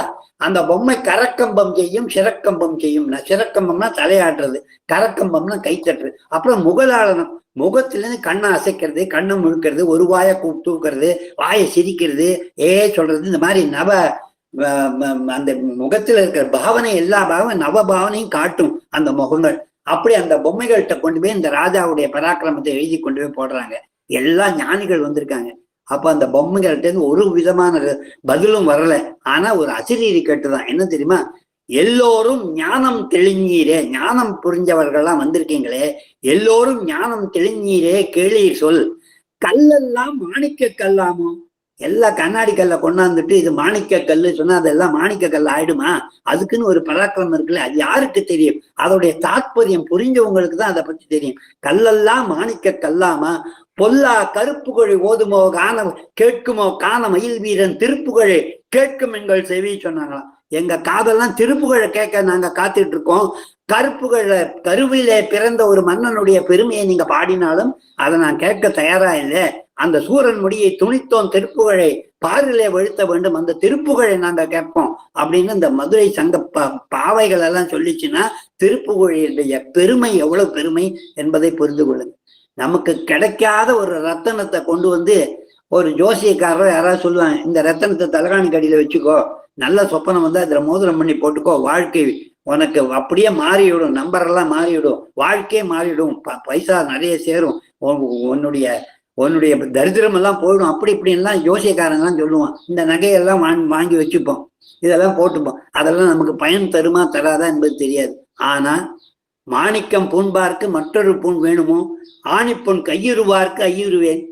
S2: அந்த பொம்மை கரக்கம்பம் செய்யும், சிறக்கம்பம் செய்யும். சிறக்கம்பம்னா தலையாட்டுறது, கரக்கம்பம்னா கைத்தட்டுறது. அப்புறம் முகலாளனம், முகத்திலேருந்து கண்ணை அசைக்கிறது, கண்ணை முழுக்கிறது, ஒரு வாயை தூக்குறது, வாயை சிரிக்கிறது, சொல்றது. இந்த மாதிரி அந்த முகத்துல இருக்கிற பாவனை, எல்லா பாவனையும் நவ பாவனையும் காட்டும் அந்த முகங்கள். அப்படி அந்த பொம்மைகள்கிட்ட கொண்டு போய் இந்த ராஜாவுடைய பராக்கிரமத்தை எழுதி கொண்டு போய் போடுறாங்க. எல்லா ஞானிகள் வந்திருக்காங்க. அப்ப அந்த பொம்மைகள்ட்ட இருந்து ஒரு விதமான பதிலும் வரல. ஆனா ஒரு அசிரீரி கேட்டுதான். என்ன தெரியுமா? எல்லோரும் ஞானம் தெளிஞ்சீரே, ஞானம் புரிஞ்சவர்கள்லாம் வந்திருக்கீங்களே, எல்லோரும் ஞானம் தெளிஞ்சீரே கேளீர் சொல், கல்லெல்லாம் மாணிக்க கல்லாமோ? எல்லா கண்ணாடி கல்லை கொண்டாந்துட்டு இது மாணிக்க கல்லு சொன்னா அதெல்லாம் மாணிக்க கல் ஆயிடுமா? அதுக்குன்னு ஒரு பராக்கிரமம் இருக்குல்ல, அது யாருக்கு தெரியும்? அதோடைய தாற்பயம் புரிஞ்சவங்களுக்கு தான் அதை பத்தி தெரியும். கல்லெல்லாம் மாணிக்க கல்லாமா, பொல்லா கருப்புகழை ஓதுமோ காணம் கேட்குமோ காண மயில் வீரன் திருப்புகழை கேட்கும் எங்கள் செவி சொன்னாங்களாம். எங்க காதெல்லாம் திருப்புகழை கேட்க நாங்க காத்துட்டு இருக்கோம். கருப்புகழை கருவிலே பிறந்த ஒரு மன்னனுடைய பெருமையை நீங்க பாடினாலும் அதை நான் கேட்க தயாரா இல்லை. அந்த சூரன் முடியை துணித்தோன் திருப்புகழை பாரிலே வெளுத்த வேண்டும், அந்த திருப்புகழை நாங்க கேட்போம் அப்படின்னு இந்த மதுரை சங்க பாவைகள் எல்லாம் சொல்லிச்சுன்னா திருப்புகழையுடைய பெருமை எவ்வளவு பெருமை என்பதை புரிந்து கொள்ளுங்க. நமக்கு கிடைக்காத ஒரு ரத்தனத்தை கொண்டு ஒரு ஜோசியக்காரர் யாராவது சொல்லுவாங்க, இந்த ரத்தனத்தை தலகாணி கடியில வச்சுக்கோ, நல்ல சொப்பனம் வந்தா இதுல மோதிரம் பண்ணி போட்டுக்கோ, வாழ்க்கை உனக்கு அப்படியே மாறிவிடும், நம்பரெல்லாம் மாறிவிடும், வாழ்க்கையே மாறிவிடும், பைசா நிறைய சேரும், உன்னுடைய தரித்திரம் எல்லாம் போயிடும், அப்படி இப்படின்லாம் ஜோசியக்காரங்கெல்லாம் சொல்லுவான். இந்த நகையெல்லாம் வாங்கி வச்சுப்போம், இதெல்லாம் போட்டுப்போம். அதெல்லாம் நமக்கு பயன் தருமா தராதா என்பது தெரியாது. ஆனா மாணிக்கம் பூண்பார்க்கு மற்றொரு பூண் வேணுமோ, ஆணிப்பொன் கையுருவார்க்கு ஐயுருவேன்.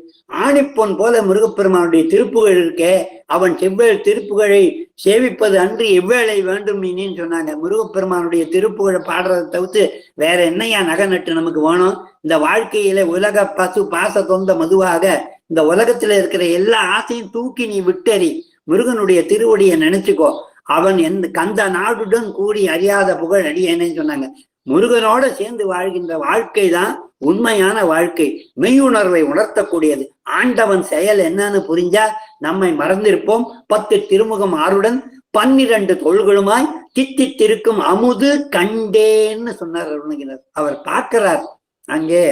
S2: ஆணிப்பொன் போல முருகப்பெருமானுடைய திருப்புகழ் இருக்கே, அவன் செவ்வேள் திருப்புகழை சேவிப்பது அன்று எவ்வேளை வேண்டும் நீன்னு சொன்னாங்க. முருகப்பெருமானுடைய திருப்புகழை பாடுறதை தவிர்த்து வேற என்னையா நகை நட்டு நமக்கு வேணும்? இந்த வாழ்க்கையில உலக பாச தொந்த மதுவாக இந்த உலகத்துல இருக்கிற எல்லா ஆசையும் தூக்கி நீ விட்டறி, முருகனுடைய திருவடியை நினைச்சுக்கோ. அவன் கந்த நாடுடன் கூடி அறியாத புகழ் அடியேன்னு சொன்னாங்க. முருகனோட சேர்ந்து வாழ்கின்ற வாழ்க்கை தான் உண்மையான வாழ்க்கை, மெய்யுணர்வை உணர்த்தக்கூடியது. ஆண்டவன் செயல் என்னன்னு புரிஞ்சா நம்மை மறந்திருப்போம். 10 திருமுகம் ஆறுடன் 12 தொல்களுமாய் தித்தித்திருக்கும் அமுது கண்டேன்னு சொன்னார் அருணகிரிநாதர். அவர் பார்க்கிறார், அங்கே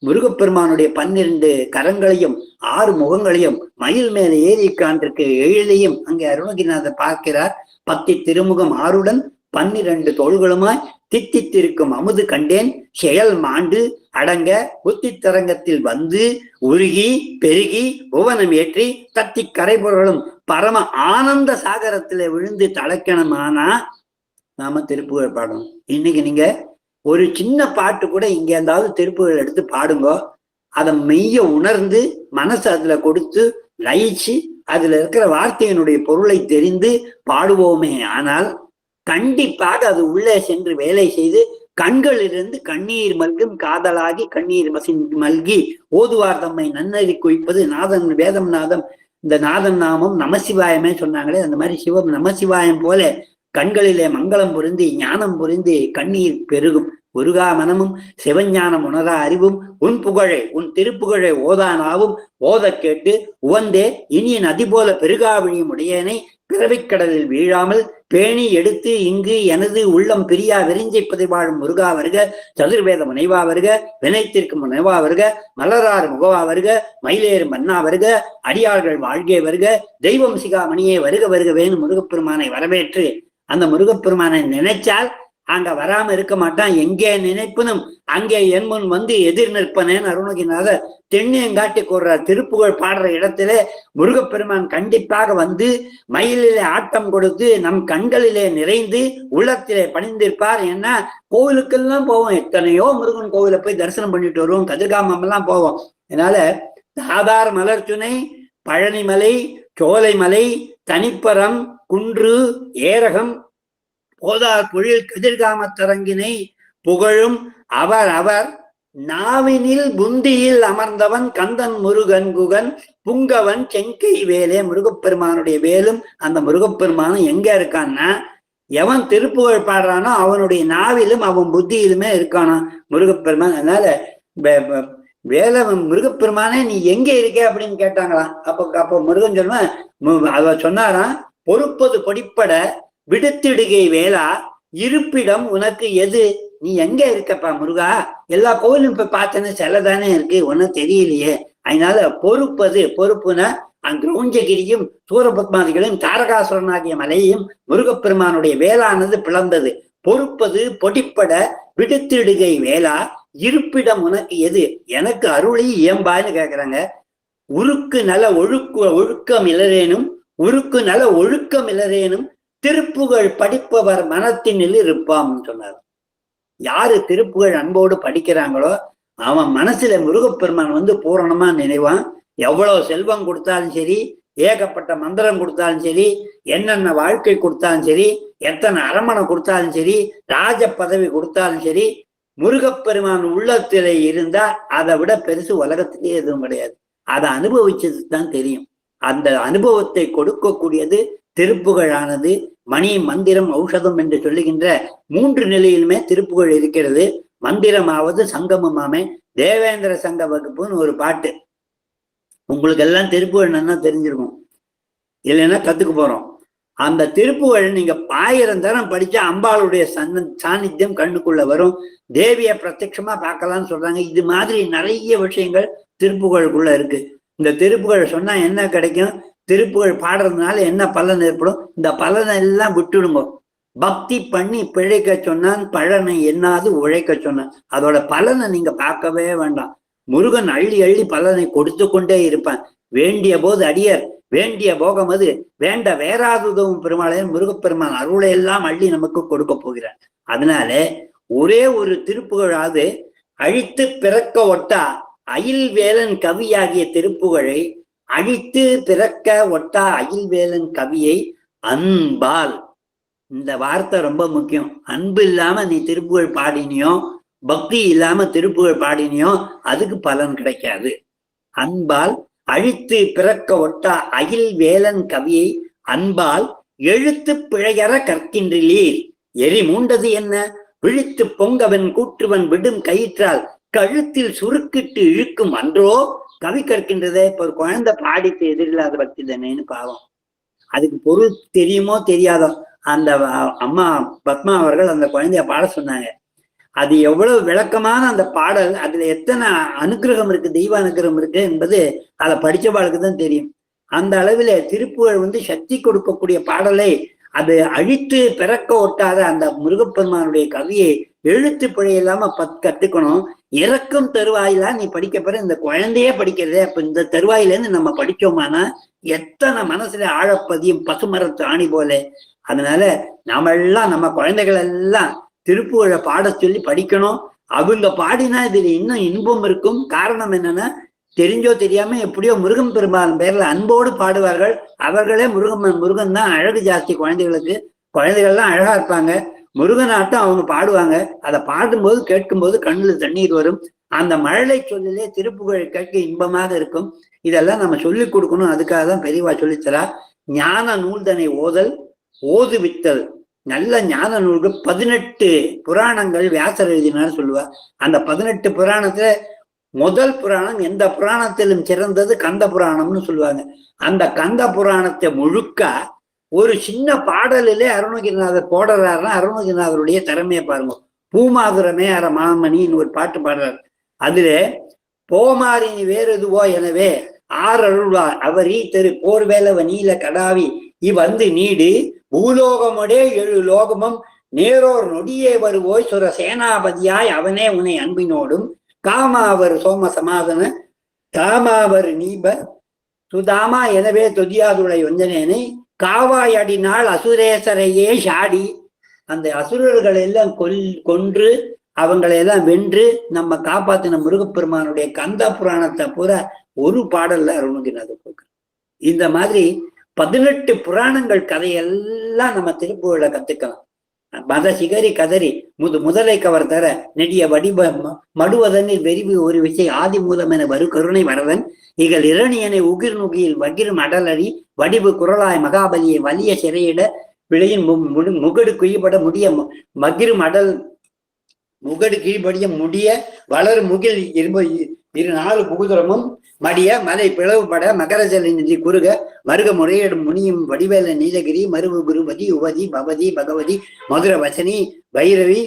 S2: முருகப்பெருமானுடைய 12 கரங்களையும் 6 முகங்களையும் மயில் மேல ஏறி உட்கார்ந்திருக்க எழிலையும் அங்கே அருணகிரிநாதர் பார்க்கிறார். 10 திருமுகம் 6உடன் 12 தோள்களுமாய் தித்தித்திருக்கும் அமுது கண்டேன் செயல் மாண்டு அடங்க புத்தித்தரங்கத்தில் வந்து உருகி பெருகி புவனம் ஏற்றி தத்தி கரைபொருளும் பரம ஆனந்த சாகரத்துல விழுந்து தலைக்கணமானா நாம திருப்புகழ் பாடணும். இன்னைக்கு நீங்க ஒரு சின்ன பாட்டு கூட இங்க இருந்தாவது திருப்புகழ் எடுத்து பாடுங்க. அதை மெய்ய உணர்ந்து மனசு அதுல கொடுத்து லயிச்சு அதுல இருக்கிற வார்த்தையினுடைய பொருளை தெரிந்து பாடுவோமே. ஆனால் கண்டிப்பாக அது உள்ளே சென்று வேலை செய்து கண்களிலிருந்து கண்ணீர் மல்கும் காதலாகி கண்ணீர் மல்கி ஓதுவார் தம்மை நன்னறி குவிப்பது நாதன் வேதம் நாதம். இந்த நாதன் நாமம் நமசிவாயமே சொன்னாங்களே, அந்த மாதிரி சிவம் நமசிவாயம் போல கண்களிலே மங்களம் புரிந்து ஞானம் புரிந்து கண்ணீர் பெருகும். முருகா மனமும் சிவஞானம் உணரா அறிவும் உன் புகழை உன் திருப்புகழை ஓதானாவும் ஓத கேட்டு உவந்தே இனிய நதி போல பெருகாவிழியும் உடையனை பிறவிக்கடலில் வீழாமல் பேணி எடுத்து இங்கு எனது உள்ளம் பிரியா விரிஞ்சை பதிவாழும் முருகா வருக, சதுர்வேத முனைவா வருக, வினைத்திற்கும் முனைவா வருக, மலராறு முகவா வருக, மயிலேறு மன்னா வருக, அடியார்கள் வாழ்கே வருக, தெய்வம் சிகாமணியே வருக வருக வேணும் முருகப்பெருமானை வரவேற்று அந்த முருகப்பெருமானை நினைச்சால் அங்க வராம இருக்க மாட்டான். எங்கே நினைப்பனும் அங்கே என் முன் வந்து எதிர் நிற்பனேன்னு அருணகிரிநாதர் தென்னியங்காட்டி கூறுறார். திருப்புகழ் பாடுற இடத்துல முருகப்பெருமான் கண்டிப்பாக வந்து மயிலிலே ஆட்டம் கொடுத்து நம் கண்களிலே நிறைந்து உள்ளத்திலே பணிந்திருப்பார். ஏன்னா கோவிலுக்கெல்லாம் போவோம், எத்தனையோ முருகன் கோவில போய் தரிசனம் பண்ணிட்டு வருவோம், கதிர்காமம் எல்லாம் போவோம். அதனால தாதார் மலர்ச்சுனை, பழனிமலை, சோலைமலை, தனிப்பரம், குன்று, ஏரகம், போதார் பொழில் கதிர்காமத்தரங்கினை புகழும் அவர் அவர் நாவினில் புந்தியில் அமர்ந்தவன் கந்தன் முருகன் குகன் புங்கவன் செங்கை வேலே. முருகப்பெருமானுடைய வேலும் அந்த முருகப்பெருமானும் எங்க இருக்கான்னா, எவன் திருப்புகழ் பாடுறானோ அவனுடைய நாவிலும் அவன் புத்தியிலுமே இருக்கானா முருகப்பெருமான். அதனால வேலவன் முருகப்பெருமானே நீ எங்க இருக்க அப்படின்னு கேட்டாங்களாம். அப்போ முருகன் சொன்னாராம், பொறுப்பது பொடிப்பட விடுத்திடுகை வேளா இருப்பிடம் உனக்கு எது, நீ எங்க இருக்கப்பா முருகா, எல்லா கோவிலும் இப்ப பார்த்தேன்னு சிலதானே இருக்கு, ஒன்னும் தெரியலையே. அதனால பொறுப்புனா அங்கிரௌஞ்சகிரியும் சூரபத்மாதிகளும் தாரகாசுரன் ஆகிய மலையையும் முருகப்பெருமானுடைய வேளானது பிளந்தது. பொறுப்பது பொடிப்பட விடுத்திடுகை வேளா இருப்பிடம் உனக்கு எது, எனக்கு அருளி இயம்பான்னு கேக்குறாங்க. உருக்கு நல ஒழுக்கம் இளரேனும் உருக்கு நல ஒழுக்கம் இளரேனும் திருப்புகழ் படிப்பவர் மனத்தினில் இருப்பான்னு சொன்னார். யாரு திருப்புகழ் அன்போடு படிக்கிறாங்களோ அவன் மனசுல முருகப்பெருமான் வந்து பூரணமா நினைவான். எவ்வளவு செல்வம் கொடுத்தாலும் சரி, ஏகப்பட்ட மந்திரம் கொடுத்தாலும் சரி, என்னென்ன வாழ்க்கை கொடுத்தாலும் சரி, எத்தனை அரமணை கொடுத்தாலும் சரி, ராஜ பதவி கொடுத்தாலும் சரி, முருகப்பெருமான் உள்ளத்தில இருந்தா அதை விட பெருசு உலகத்திலே எதுவும் கிடையாது. அதை அனுபவிச்சது தான் தெரியும். அந்த அனுபவத்தை கொடுக்கக்கூடியது திருப்புகழானது. மணி, மந்திரம், ஔஷதம் என்று சொல்லுகின்ற 3 நிலையிலுமே திருப்புகழ் இருக்கிறது. மந்திரமாவது சங்கமமாமே. தேவேந்திர சங்க வகுப்புன்னு ஒரு பாட்டு உங்களுக்கு எல்லாம் திருப்புகழ் நல்லா தெரிஞ்சிருக்கும், இல்லைன்னா கத்துக்க போறோம். அந்த திருப்புகழ் நீங்க 1000 தரம் படிச்சா அம்பாளுடைய சாநித்தியம் கண்ணுக்குள்ள வரும். தேவியை பிரத்யட்சமா பார்க்கலாம்னு சொல்றாங்க. இது மாதிரி நிறைய விஷயங்கள் திருப்புகழுக்குள்ள இருக்கு. இந்த திருப்புகழ் சொன்னா என்ன கிடைக்கும், திருப்புகழ் பாடுறதுனால என்ன பலன் ஏற்படும், இந்த பலனை எல்லாம் விட்டுடுங்க. பக்தி பண்ணி பிழைக்க சொன்னான், பழனை என்னாது உழைக்க சொன்னான். அதோட பலனை நீங்க பார்க்கவே வேண்டாம். முருகன் அள்ளி அள்ளி பலனை கொடுத்து கொண்டே இருப்பான். வேண்டிய போது அடியர் வேண்டிய போகம் அது வேண்ட வேறாதுதவும் பெருமாளே. முருகப்பெருமான் அருளை எல்லாம் அள்ளி நமக்கு கொடுக்க போகிறான். அதனால ஒரே ஒரு திருப்புகழாவது அழித்து பிறக்க ஒட்டா அயில் வேலன் கவியாகிய திருப்புகழை அழித்து பிறக்க ஒட்டா அயில் வேலன் கவியை அன்பால், இந்த வார்த்தை ரொம்ப முக்கியம். அன்பு இல்லாம நீ திருப்புகழ் பாடினியோ, பக்தி இல்லாம திருப்புகழ் பாடினியோ அதுக்கு பலன் கிடைக்காது. அன்பால் அழித்து பிறக்க ஒட்டா அயில் வேலன் கவியை அன்பால் எழுத்து பிழையற கற்கின்றீர். எரி மூண்டது என்ன விழித்து பொங்கவன் கூற்றுவன் விடும் கயிற்றால் கழுத்தில் சுருக்கிட்டு இழுக்கும் அன்றோ கவி கற்கின்றதே. இப்ப ஒரு குழந்தை பாடித்து எதிரில்லாத பக்தி தானேன்னு பாவம். அதுக்கு பொருள் தெரியுமோ தெரியாதோ, அந்த அம்மா பத்மா அவர்கள் அந்த குழந்தைய பாட சொன்னாங்க. அது எவ்வளவு விளக்கமான அந்த பாடல், அதுல எத்தனை அனுக்கிரகம் இருக்கு, தெய்வ அனுக்கிரகம் இருக்கு என்பது அதை படிச்சவாளுக்கு தான் தெரியும். அந்த அளவில திருப்புகழ் சக்தி கொடுக்கக்கூடிய பாடலை அது அழித்து பிறக்க ஒட்டாத அந்த முருகப்பெருமானுடைய கவியை எழுத்து பிழை இல்லாம கத்துக்கணும். இறக்கும் தருவாயிலாம் நீ படிக்க பெற இந்த குழந்தையே படிக்கிறதே. அப்ப இந்த தருவாயிலேருந்து நம்ம படிச்சோமானா எத்தனை மனசுல ஆழப்பதியும் பசுமரத்து ஆணி போல. அதனால நாம எல்லாம் நம்ம குழந்தைகள் எல்லாம் திருப்புகழை பாட சொல்லி படிக்கணும். அவங்க பாடினா இதுல இன்னும் இன்பம் இருக்கும். காரணம் என்னன்னா, தெரிஞ்சோ தெரியாம எப்படியோ முருகன் பெருமாள் பேர்ல அன்போடு பாடுவார்கள். அவர்களே முருகன் தான் அழகு ஜாஸ்தி குழந்தைகளுக்கு. குழந்தைகள்லாம் அழகா இருப்பாங்க. முருகனாட்டம் அவங்க பாடுவாங்க. அதை பாடும்போது கேட்கும்போது கண்ணுல தண்ணீர் வரும். அந்த மழலை சொல்லிலே திருப்புகழை கேட்க இன்பமாக இருக்கும். இதெல்லாம் நம்ம சொல்லிக் கொடுக்கணும். அதுக்காக தான் பெரியவா சொல்லித்தரா. ஞான நூல்தனை ஓதல் ஓதுவித்தல். நல்ல ஞான நூல்கள் 18 புராணங்கள் வியாசர் எழுதினார் சொல்லுவா. அந்த 18 புராணத்துல முதல் புராணம் எந்த புராணத்திலும் சிறந்தது கந்த புராணம்னு சொல்லுவாங்க. அந்த கந்த புராணத்தை முழுக்க ஒரு சின்ன பாடலிலே அருணகிரிநாதர் போடுறாருன்னா அருணகிரிநாதருடைய திறமையை பாருங்க. பூமாதுரமே அற மாமணின்னு ஒரு பாட்டு பாடுறாரு. அதுல போமாறினி வேறு எதுவோ எனவே ஆறருள்வார் அவரி தெரு போர்வேலவ நீல கடாவி இவந்து நீடு பூலோகமுடே 7 லோகமும் நேரோர் நொடியே வருவோய் சுர சேனாபதியாய் அவனே உன்னை அன்பினோடும் காமாவர் சோம சமாதன தாமாவர் நீப சுதாமா எனவே தொதியாதுடைய வஞ்சனேனை காவாய் அடினால் அசுரேசரையே சாடி. அந்த அசுரர்களை எல்லாம் கொன்று அவங்களையெல்லாம் வென்று நம்ம காப்பாத்தின முருகப்பெருமானுடைய கந்த புராணத்தை பூரா ஒரு பாடல்ல அருணகிரிநாதர் போக்கு. இந்த மாதிரி 18 புராணங்கள் கதையெல்லாம் நம்ம திருப்புகழ கத்துக்கலாம். மத சிகரி கதறி முதலை கவர் தர நெடிய வடிவ மடுவதனில் வெறிவு ஒரு விசை ஆதி மூலம் என வரு கருணை வரவன் இகழ் இரணியனை உகிர் நுகியில் வகிர் மடலறி வடிவு குரலாய் மகாபலியை வலிய சிறையிட விளையின் முகடு குழிபட முடிய மகிர் மடல் முகடு கீழ்படிய முடிய வளர் முகில் இரு 4 புகுதரமும் மடிய மலை பிளவுபட மகரஜல நிதி குறுக மருக முறையிடும் முனியும் வடிவேல நீலகிரி மருவு குருபதி உவதி பவதி பகவதி மதுர வசனி பைரவி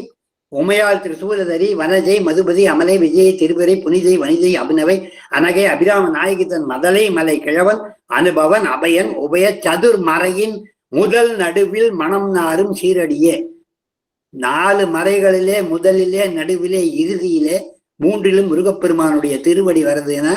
S2: உமையாள் திருசூலதரி வனஜை மதுபதி அமலை விஜயை திருவரை புனிதை வனிதை அபிநவை அனகை அபிராம நாயகித்தன் மதலை மலை கிழவன் அனுபவன் அபயன் உபய சதுர் மறையின் முதல் நடுவில் மனம் நாரும் சீரடியே. 4 மறைகளிலே முதலிலே நடுவிலே இறுதியிலே 3லும் முருகப்பெருமானுடைய திருவடி வருதுன்னா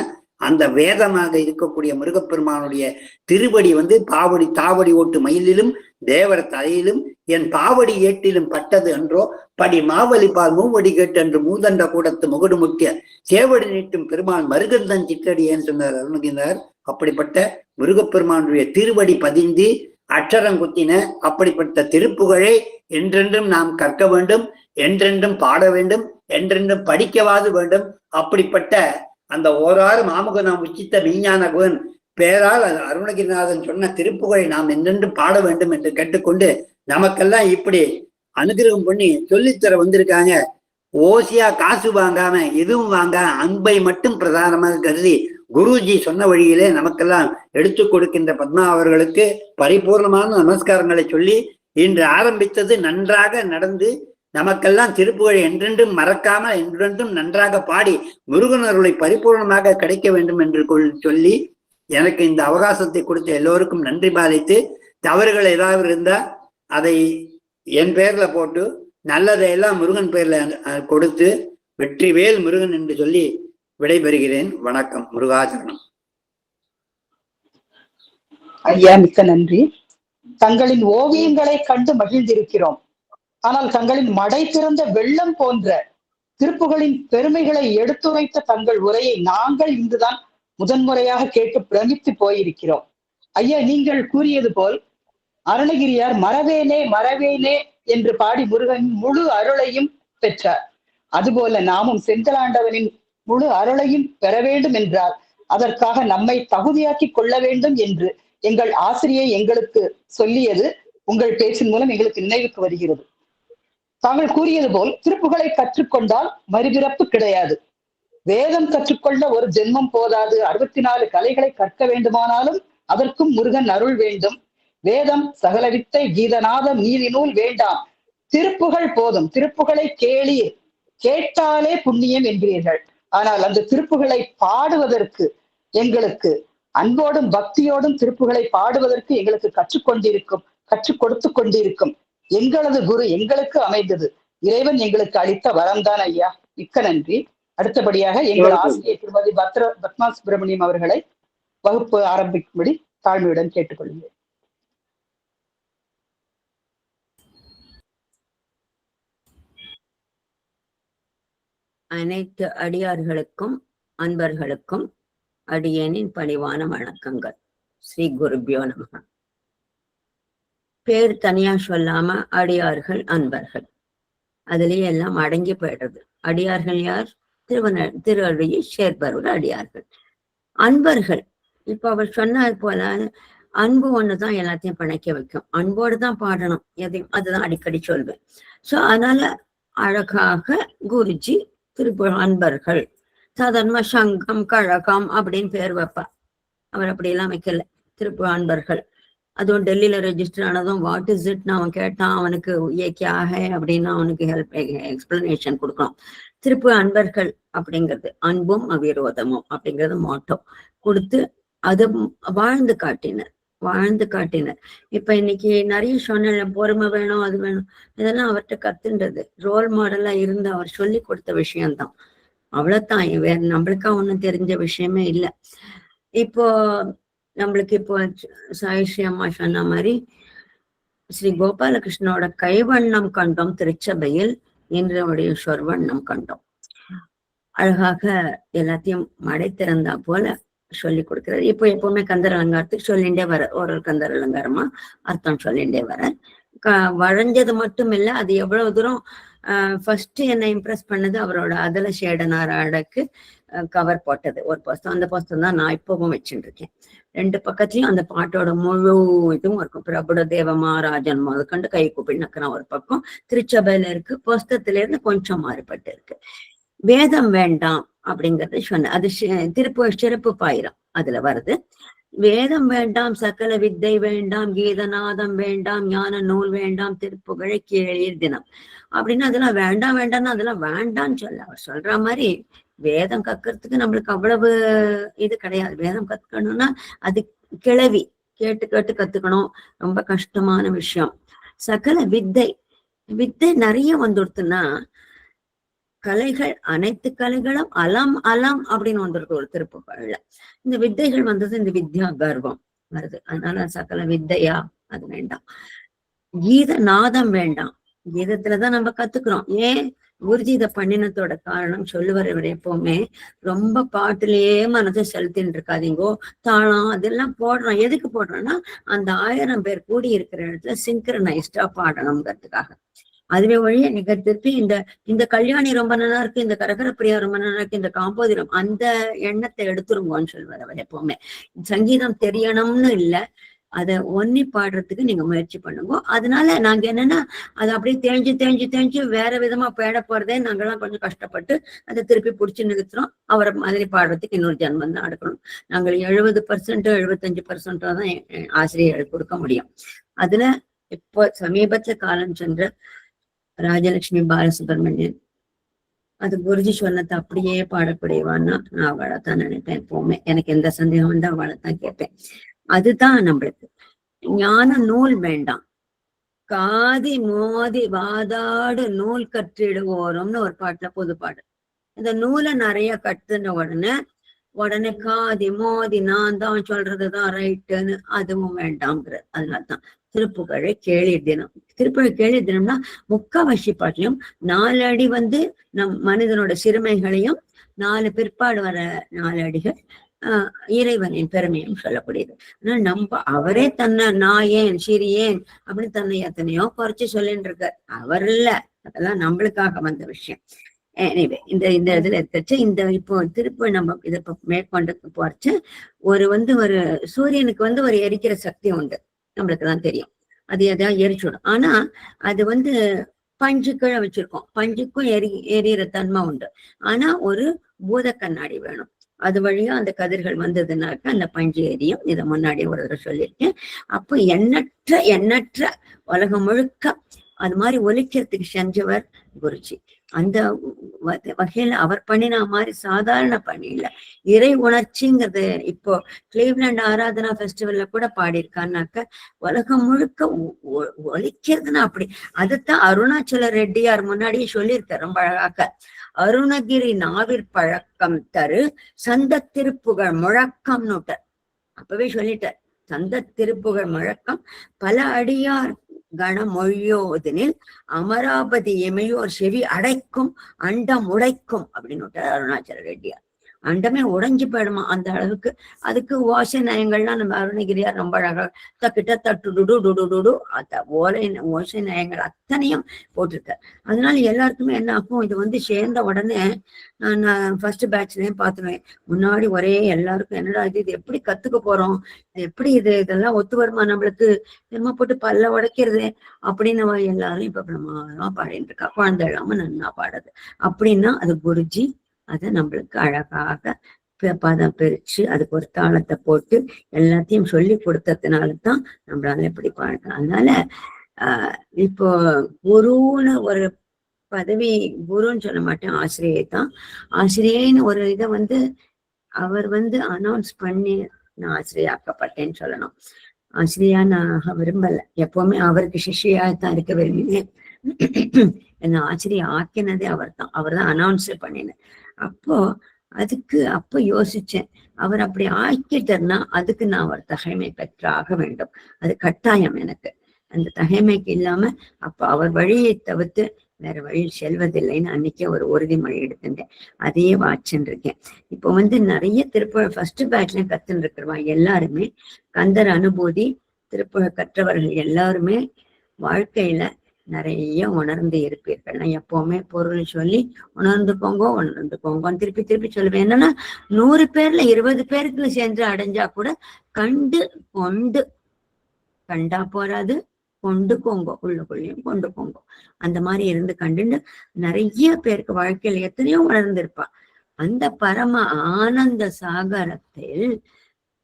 S2: அந்த வேதமாக இருக்கக்கூடிய முருகப்பெருமானுடைய திருவடி பாவடி தாவடி ஓட்டு மயிலிலும் தேவர் தலையிலும் என் பாவடி ஏட்டிலும் பட்டது என்றோ படி மாவலிப்பால் மூவடி கேட்டு என்று மூதண்ட கூடத்து முகடு முக்கிய சேவடி நீட்டும் பெருமான் மருகந்தன் சிற்றடியேன்னு சொன்னார் அருணகிரிநாதர். அப்படிப்பட்ட முருகப்பெருமானுடைய திருவடி பதிந்து அச்சரங்குத்தின அப்படிப்பட்ட திருப்புகழை என்றென்றும் நாம் கற்க வேண்டும், என்றென்றும் பாட வேண்டும், என்றென்றும் படிக்கவாது வேண்டும். அப்படிப்பட்ட அந்த ஓராறு மாமுகனாம் உச்சித்த விஞ்ஞான குகன் பேரால் அருணகிரிநாதன் சொன்ன திருப்புகழை நாம் என்றென்றும் பாட வேண்டும் என்று கேட்டுக்கொண்டு நமக்கெல்லாம் இப்படி அனுகிரகம் பண்ணி சொல்லித்தர வந்திருக்காங்க. ஓசியா காசு வாங்காம எதுவும் வாங்க அன்பை மட்டும் பிரதானமாக கருதி குருஜி சொன்ன வழியிலே நமக்கெல்லாம் எடுத்து கொடுக்கின்ற பத்மா அவர்களுக்கு பரிபூர்ணமான நமஸ்காரங்களை சொல்லி இன்று ஆரம்பித்தது நன்றாக நடந்து நமக்கெல்லாம் திருப்புகழை என்றென்றும் மறக்காம என்றென்றும் நன்றாக பாடி முருகனருளை பரிபூர்ணமாக கிடைக்க வேண்டும் என்று சொல்லி எனக்கு இந்த அவகாசத்தை கொடுத்த எல்லோருக்கும் நன்றி பாதித்து தவறுகள் ஏதாவது இருந்தா அதை என் பேர்ல போட்டு நல்லதையெல்லாம் முருகன் பேர்ல கொடுத்து வெற்றிவேல் முருகன் என்று சொல்லி விடைபெறுகிறேன். வணக்கம். முருகாச்சரணம்.
S5: ஐயா மிக்க நன்றி. தங்களின் ஓவியங்களை கண்டு மகிழ்ந்திருக்கிறோம். ஆனால் தங்களின் மடை திறந்த வெள்ளம் போன்ற திருப்புகளின் பெருமைகளை எடுத்துரைத்த தங்கள் உரையை நாங்கள் இங்குதான் முதன்முறையாக கேட்டு பிரமித்து போயிருக்கிறோம். ஐயா, நீங்கள் கூறியது போல் அருணகிரியார் மறவேனே மறவேனே என்று பாடி முருகனின் முழு அருளையும் பெற்றார். அதுபோல நாமும் செந்தலாண்டவனின் முழு அருளையும் பெற வேண்டும் என்றால் அதற்காக நம்மை தகுதியாக்கி கொள்ள வேண்டும் என்று எங்கள் ஆசிரியை எங்களுக்கு சொல்லியது உங்கள் பேச்சின் மூலம் எங்களுக்கு நினைவுக்கு வருகிறது. தாங்கள் கூறியது போல் திருப்புகளை கற்றுக்கொண்டால் மறுபிறப்பு கிடையாது. வேதம் கற்றுக்கொள்ள ஒரு ஜென்மம் போதாது. 64 கலைகளை கற்க வேண்டுமானாலும் அதற்கும் முருகன் அருள் வேண்டும். வேதம் சகல வித்தை கீதநாதம் நீதி நூல் வேண்டாம், திருப்புகள் போதும். திருப்புகளை கேளீர், கேட்டாலே புண்ணியம் என்கிறீர்கள். ஆனால் அந்த திருப்புகளை பாடுவதற்கு எங்களுக்கு அன்போடும் பக்தியோடும் திருப்புகளை பாடுவதற்கு எங்களுக்கு கற்றுக் கொடுத்து கொண்டிருக்கும் எங்களது குரு எங்களுக்கு அமைந்தது இறைவன் எங்களுக்கு அளித்த வரம்தான் ஐயா. மிக்க நன்றி. அடுத்தபடியாக எங்கள் ஆசிரியர் திருமதி பத்மா சுப்பிரமணியம் அவர்களை வகுப்பு ஆரம்பிக்கும்படி தாழ்மையுடன் கேட்டுக்கொள்கிறேன்.
S6: அனைத்து அடியார்களுக்கும் அன்பர்களுக்கும் அடியேனின் பணிவான வணக்கங்கள். ஸ்ரீ குருபியோ நமக. பேர் தனியா சொல்லாம அடியார்கள் அன்பர்கள் அதுலயே எல்லாம் அடங்கி போயிடுறது. அடியார்கள் யார்? திருவள்ளுவையை சேர்ப்பவர்கள் அடியார்கள். அன்பர்கள் இப்ப அவர் சொன்னது போல அன்பு ஒண்ணுதான் எல்லாத்தையும் பிணைக்க வைக்கும். அன்போடு தான் பாடணும் எதையும், அதுதான் அடிக்கடி சொல்வேன். சோ அதனால அழகாக குருஜி அன்பர்கள் சாதாரணமா சங்கம் கழகம் அப்படின்னு பேர் வைப்பார். அவர் அப்படியெல்லாம் வைக்கல. அன்பர்கள் அதுவும் டெல்லியில ரெஜிஸ்டர் ஆனதும் வாட் இஸ் இட் அவன் கேட்டான், அவனுக்கு ஏக்கியாக அப்படின்னு அவனுக்கு எக்ஸ்பிளனேஷன் கொடுக்கணும். அன்பர்கள் அப்படிங்கிறது அன்பும் அவிரோதமும் அப்படிங்கிறது மோட்டோ கொடுத்து அதை வாழ்ந்து காட்டினர். இப்ப இன்னைக்கு நிறைய சொன்ன பொறுமை வேணும், அது வேணும், இதெல்லாம் அவர்கிட்ட கத்துன்றது. ரோல் மாடலா இருந்து அவர் சொல்லி கொடுத்த விஷயம்தான். அவ்வளவுதான், வேற நம்மளுக்கா ஒண்ணும் தெரிஞ்ச விஷயமே இல்லை. இப்போ நம்மளுக்கு இப்போ சாயிஸ்ரீ அம்மா சொன்ன மாதிரி ஸ்ரீ கோபாலகிருஷ்ணனோட கைவண்ணம் கண்டோம் திருச்சபையில், இன்றைய சொர்வண்ணம் கண்டோம். அழகாக எல்லாத்தையும் மடை திறந்தா போல சொல்லி கொடுக்கிறார். இப்போ எப்பவுமே கந்தர் அலங்காரத்துக்கு சொல்லிண்டே வர, ஒரு கந்தர் அலங்காரமா அர்த்தம் சொல்லிண்டே வர. வளைஞ்சது மட்டும் இல்லை, அது எவ்வளவு தூரம் ஃபர்ஸ்ட் என்னை இம்ப்ரெஸ் பண்ணது அவரோட அதல சேடனார் அடக்கு கவர் போட்டது ஒரு புஸ்தகம். அந்த புஸ்தகம் தான் நான் இப்பவும் வச்சுட்டு இருக்கேன். 2 பக்கத்துலயும் அந்த பாட்டோட முழு இதுவும் இருக்கும். பிரபுட தேவ மகாராஜன் முதற்கண்டு கை கூப்பி நக்கனா ஒரு பக்கம் திருச்சபையில இருக்கு. புஸ்தகத்துல இருந்து கொஞ்சம் மாறுபட்டு இருக்கு. வேதம் வேண்டாம் அப்படிங்கறது சொன்ன, அது சிறப்பு பாயிரம் அதுல வருது. வேதம் வேண்டாம், சகல வித்தை வேண்டாம், கீதநாதம் வேண்டாம், ஞான நூல் வேண்டாம், திருப்புகழை கீழீர் தினம் அப்படின்னு அதெல்லாம் வேண்டாம்னா அதெல்லாம் வேண்டான்னு சொல்ல. அவர் சொல்ற மாதிரி வேதம் கற்கிறதுக்கு நம்மளுக்கு அவ்வளவு இது கிடையாது. வேதம் கத்துக்கணும்னா அது கிளவி கேட்டு கத்துக்கணும், ரொம்ப கஷ்டமான விஷயம். சகல வித்தை நிறைய வந்துடுத்துன்னா கலைகள், அனைத்து கலைகளும் அலம் அப்படின்னு வந்துருக்கு ஒரு திருப்புகழ்ல. இந்த வித்தைகள் வந்தது, இந்த வித்யா கர்வம் வருது. அதனால சகல வித்தையா அது வேண்டாம். கீத நாதம் வேண்டாம். கீதத்துலதான் நம்ம கத்துக்கிறோம். ஏன் குருஜி இதை பண்ணினத்தோட காரணம் சொல்லுவார் இவர் எப்பவுமே, ரொம்ப பாட்டுலயே மனதை செலுத்தின்னு இருக்காதீங்கோ, தாளம் அதெல்லாம் போடுறோம். எதுக்கு போடுறோம்னா அந்த 1000 பேர் கூடி இருக்கிற இடத்துல சிங்க்ரனைஸ்டா பாடணுங்கிறதுக்காக. அதுவே வழிய நீங்க திருப்பி இந்த கல்யாணி ரொம்ப நல்லா இருக்கு, இந்த கரகரப்பிரியா ரொம்ப நல்லா இருக்கு, இந்த காம்போதிரம், அந்த எண்ணத்தை எடுத்துருங்கோன்னு சொல்லுவார் அவர் எப்பவுமே. சங்கீதம் தெரியணும்னு இல்லை, அதை ஒன்னி பாடுறதுக்கு நீங்க முயற்சி பண்ணுங்க. அதனால நாங்க என்னன்னா அதை அப்படியே தேஞ்சு வேற விதமா பேட போறதே நாங்கெல்லாம் கொஞ்சம் கஷ்டப்பட்டு அதை திருப்பி பிடிச்சி நிறுத்துறோம். அவரை மாதிரி பாடுறதுக்கு இன்னொரு ஜன்மம் தான் எடுக்கணும். நாங்கள் 70% 75% தான் ஆசிரியர்கள் கொடுக்க முடியும். அதுல இப்போ சமீபத்துல காலம் சென்ற ராஜலட்சுமி பாலசுப்ரமணியன், அது குருஜி சொன்னதை அப்படியே பாடக்கூடியவான்னா நான் அவளைத்தான் நினைப்பேன். எப்பவுமே எனக்கு எந்த சந்தேகம் வந்து அவளைத்தான் கேட்பேன். அதுதான் நம்மளுக்கு. ஞான நூல் வேண்டாம், காதி மோதி வாதாடு நூல் கற்றிடுவோரும்னு ஒரு பாட்டுல பொது பாடு. இந்த நூலை நிறைய கட்டுன உடனே காதி மோதி நான் தான் சொல்றதுதான் ரைட்டுன்னு அதுவும் வேண்டாம்ங்கிறது. அதனால்தான் திருப்புகழை கேளிர் தினம். திருப்புகழை கேளிர் தினம்னா முக்காவாசி பாட்டிலையும் 4 அடி வந்து நம் மனிதனோட சிறுமைகளையும் 4 பிற்பாடு வர 4 அடிகள் இறைவனின் பெருமையும் சொல்லக்கூடியது. ஆனா நம்ம அவரே தன்னை நான் ஏன் சிறியேன் அப்படின்னு தன்னை எத்தனையோ குறைச்சு சொல்லிட்டு இருக்கார். அவர் இல்ல, அதெல்லாம் நம்மளுக்காக வந்த விஷயம். எனிவே இந்த இதுல எடுத்துச்சு. இந்த இப்போ திருப்பி நம்ம இதை மேற்கொண்டு போறச்சு ஒரு சூரியனுக்கு ஒரு எரிக்கிற சக்தி உண்டு, நம்மளுக்குதான் தெரியும். அது எதாவது எரிச்சுடும். ஆனா அது பஞ்சுக்களை வச்சிருக்கோம். பஞ்சுக்கும் எரியிற தன்மை உண்டு. ஆனா ஒரு பூத கண்ணாடி வேணும். அது வழியா அந்த கதிர்கள் வந்ததுனாக்க அந்த பஞ்சு எரியும். இதை முன்னாடி ஒரு தடவை சொல்லியிருக்கேன். அப்போ எண்ணற்ற உலகம் முழுக்க அது மாதிரி ஒலிக்கிறதுக்கு செஞ்சவர் குருஜி. அந்த வகையில அவர் பண்ணின மாதிரி சாதாரண பணி இல்லை, இறை உணர்ச்சிங்கிறது. இப்போ கிளீவ்லாண்ட் ஆராதனா ஃபெஸ்டிவல்ல கூட பாடியிருக்கான்னாக்க உலகம் முழுக்க ஒலிக்கிறதுன்னா அப்படி. அதுதான் அருணாச்சல ரெட்டியார் முன்னாடியே சொல்லியிருக்கார் ரொம்ப அழகாக்க. அருணகிரி நாவிற்பழக்கம் தரு சந்த திருப்புகழ் முழக்கம்னுட்ட அப்பவே சொல்லிட்டார். சந்த திருப்புகழ் முழக்கம் பல அடியார் கணமொழியோதனில் அமராபதி எமையோர் செவி அடைக்கும் அண்டம் உடைக்கும் அப்படின்னு அருணாச்சல ரெட்டியார். அண்டமே உடைஞ்சு போயிடுமா அந்த அளவுக்கு. அதுக்கு ஓசை நயங்கள்லாம் நம்ம அருணகிரியார் ரொம்ப அழகா தக்கிட்ட தட்டு டுடு ஓசை நயங்கள் அத்தனையும் போட்டிருக்கார். அதனால எல்லாருக்குமே என்ன ஆகும், இது சேர்ந்த உடனே நான் ஃபர்ஸ்ட் பேட்ச்லயும் பார்த்துருவேன். முன்னாடி ஒரே எல்லாருக்கும் என்னடா இது எப்படி கத்துக்க போறோம், எப்படி இதெல்லாம் ஒத்து வருமா நம்மளுக்கு, என்னமா போட்டு பல்ல உடைக்கிறது அப்படின்னு எல்லாரும் இப்ப பிரமாதமா பாடிட்டு இருக்கா. குழந்தை இல்லாம நன்னா பாடுறது அப்படின்னா அது குருஜி அதை நம்மளுக்கு அழகாக பதம் பிரிச்சு அதுக்கு ஒரு தாளத்தை போட்டு எல்லாத்தையும் சொல்லி கொடுத்ததுனாலதான் நம்மளால இப்படி பாடணும். அதனால இப்போ குருன்னு ஒரு பதவி, குருன்னு சொல்ல மாட்டேன், ஆசிரியை தான். ஆசிரியைன்னு ஒரு இதை அவர் அனௌன்ஸ் பண்ணி நான் ஆசிரியாக்கப்பட்டேன்னு சொல்லணும். ஆசிரியா நான் விரும்பல, எப்பவுமே அவருக்கு சிஷ்யாத்தான் இருக்க விரும்பினேன். என்ன ஆசிரியை ஆக்கினதே அவர் தான் அனௌன்ஸ் பண்ணினேன். அப்போ யோசிச்சேன், அவர் அப்படி ஆக்கிட்டர்னா அதுக்கு நான் ஒரு தகைமை பெற்றாக வேண்டும், அது கட்டாயம் எனக்கு. அந்த தகைமைக்கு இல்லாம அப்ப அவர் வழியை தவிர்த்து வேற வழியில் செல்வதில்லைன்னு அன்னைக்கே ஒரு உறுதிமொழி எடுத்துட்டேன். அதையே வாட்சன் இருக்கேன். இப்போ நிறைய திருப்புகழ் ஃபர்ஸ்ட் பேட்ச்ல கத்துன்னு இருக்கிறவா எல்லாருமே கந்தர் அனுபூதி திருப்புகழ் கற்றவர்கள் எல்லாருமே வாழ்க்கையில நிறைய உணர்ந்து இருப்பீர்கள். நான் எப்பவுமே பொருள் சொல்லி உணர்ந்துக்கோங்கன்னு திருப்பி சொல்லுவேன். என்னன்னா 100 பேர்ல 20 பேருக்கு சென்று அடைஞ்சா கூட கண்டா போறாது, கொண்டுக்கோங்க, உள்ளுக்குள்ளேயும் கொண்டுக்கோங்க. அந்த மாதிரி இருந்து கண்டுண்டு நிறைய பேருக்கு வாழ்க்கையில எத்தனையோ உணர்ந்திருப்பா. அந்த பரம ஆனந்த சாகரத்தில்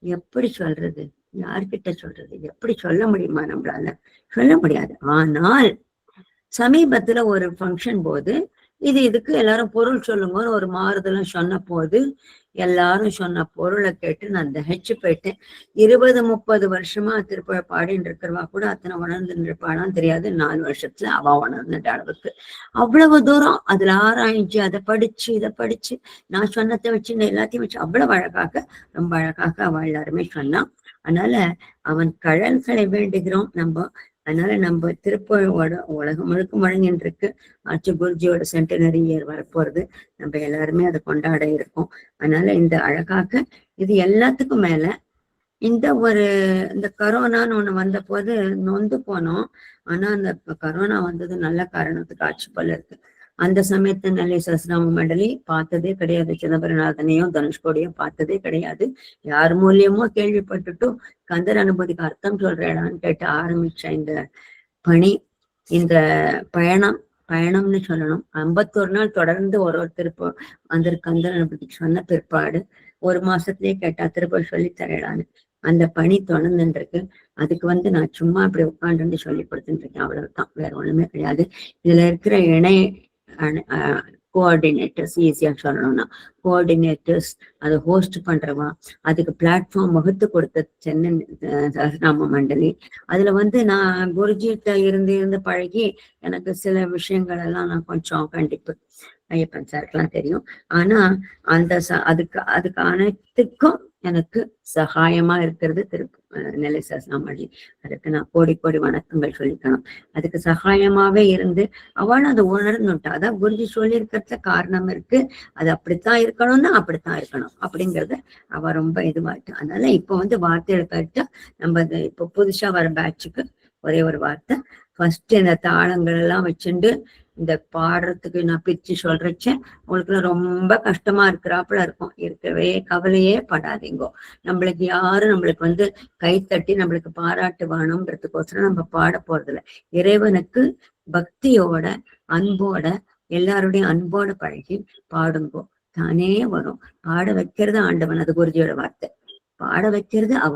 S6: எப்படி சொல்றது, யார்கிட்ட சொல்றது, எப்படி சொல்ல முடியுமா? நம்மளால சொல்ல முடியாது. ஆனால் சமீபத்துல ஒரு ஃபங்க்ஷன் போது இதுக்கு எல்லாரும் பொருள் சொல்லுங்கன்னு ஒரு மாறுதலும் சொன்ன போது எல்லாரும் சொன்ன பொருளை கேட்டு நான் தகைச்சு போயிட்டேன். 20-30 வருஷமா திருப்புகழ் பாடின்னு இருக்கிறவா கூட அத்தனை உணர்ந்துட்டு இருப்பாளான்னு தெரியாது. 4 வருஷத்துல அவ உணர்ந்துட்ட அளவுக்கு அவ்வளவு தூரம் அதுல ஆராய்ச்சி, இதை படிச்சு நான் சொன்னதை வச்சு எல்லாத்தையும் வச்சு அவ்வளவு அழகாக, ரொம்ப அழகாக அவ எல்லாருமே சொன்னான். அதனால அவன் கழல்களை வேண்டுகிறோம் நம்ம. அதனால நம்ம திருப்புகழோட உலகம் முழுக்க முழங்கின்னு இருக்கு. ஆச்சு குருஜியோட சென்டினரி இயர் வரப்போறது, நம்ம எல்லாருமே அதை கொண்டாட இருக்கோம். அதனால இந்த அழகாக இது எல்லாத்துக்கும் மேல இந்த கரோனான்னு ஒண்ணு வந்த போது நொந்து போனோம். ஆனா அந்த கரோனா வந்தது நல்ல காரணத்துக்கு ஆட்சி போல இருக்கு. அந்த சமயத்து நெல்லை சஹஸ்ரநாம மண்டலி பார்த்ததே கிடையாது. சிதம்பரநாதனையும் தனுஷ்கோடியும் பார்த்ததே கிடையாது. யார் மூலியமோ கேள்விப்பட்டுட்டும் கந்தர் அனுபூதிக்கு அர்த்தம் சொல்றேடான்னு கேட்டு ஆரம்பிச்ச இந்த பணி, இந்த பயணம்னு சொல்லணும். 51 நாள் தொடர்ந்து ஒரு திருப்ப கந்தர் அனுபூதிக்கு சொன்ன பிற்பாடு 1 மாசத்துலயே கேட்டா திருப்ப சொல்லித்தரேடான்னு அந்த பணி தொடர்ந்துட்டு இருக்கு. அதுக்கு நான் சும்மா அப்படி உட்காந்து சொல்லி கொடுத்துட்டு இருக்கேன், அவ்வளவுதான், வேற ஒண்ணுமே கிடையாது. இதுல இருக்கிற இணை கோஆர்டினேட்டர்ஸ், ஈஸியா சொல்லணும்னா கோஆர்டினேட்டர்ஸ், அதை ஹோஸ்ட் பண்றவா, அதுக்கு பிளாட்ஃபார்ம் வகுத்து கொடுத்த சென்னை சஹஸ்ரநாம மண்டலி. அதுல நான் குருஜிட்ட இருந்து பழகி எனக்கு சில விஷயங்கள் எல்லாம் நான் கொஞ்சம் கண்டிப்பு ஐயப்பன் சாருக்கெல்லாம் தெரியும். ஆனா அதுக்கு அனைத்துக்கும் எனக்கு சகாயமா இருக்கிறது நெல்லை சஹஸ்ரநாம மண்டலி. அதுக்கு நான் கோடி வணக்கங்கள் சொல்லிக்கணும். அதுக்கு சகாயமாவே இருந்து அவளும் அதை உணர்ந்துட்டா. அதான் குருஜி சொல்லி இருக்கிறதுல காரணம் இருக்கு, அது அப்படித்தான் இருக்கணும்னா அப்படித்தான் இருக்கணும் அப்படிங்கறத அவ ரொம்ப இதுவாயிட்டா. அதனால இப்ப வார்த்தைகளை கரெக்டா நம்ம இப்ப புதுசா வர பேட்சுக்கு ஒரே ஒரு வார்த்தை. ஃபர்ஸ்ட் இந்த தாளங்கள் எல்லாம் வச்சுண்டு இந்த பாடுறதுக்கு நான் பிரிச்சு சொல்றச்சேன் உங்களுக்கு ரொம்ப கஷ்டமா இருக்கிறாப்புல இருக்கும். இருக்கவே கவலையே படாதீங்கோ. நம்மளுக்கு யாரும் நம்மளுக்கு கைத்தட்டி நம்மளுக்கு பாராட்டு வேணும்ன்றதுக்கோசரம் நம்ம பாட போறதில்ல. இறைவனுக்கு பக்தியோட அன்போட எல்லாருடைய அன்போட பழகி பாடுங்கோ, தானே வரும். பாட வைக்கிறது ஆண்டவன், அது குருஜியோட வார்த்தை. பாட வைக்கிறது அவ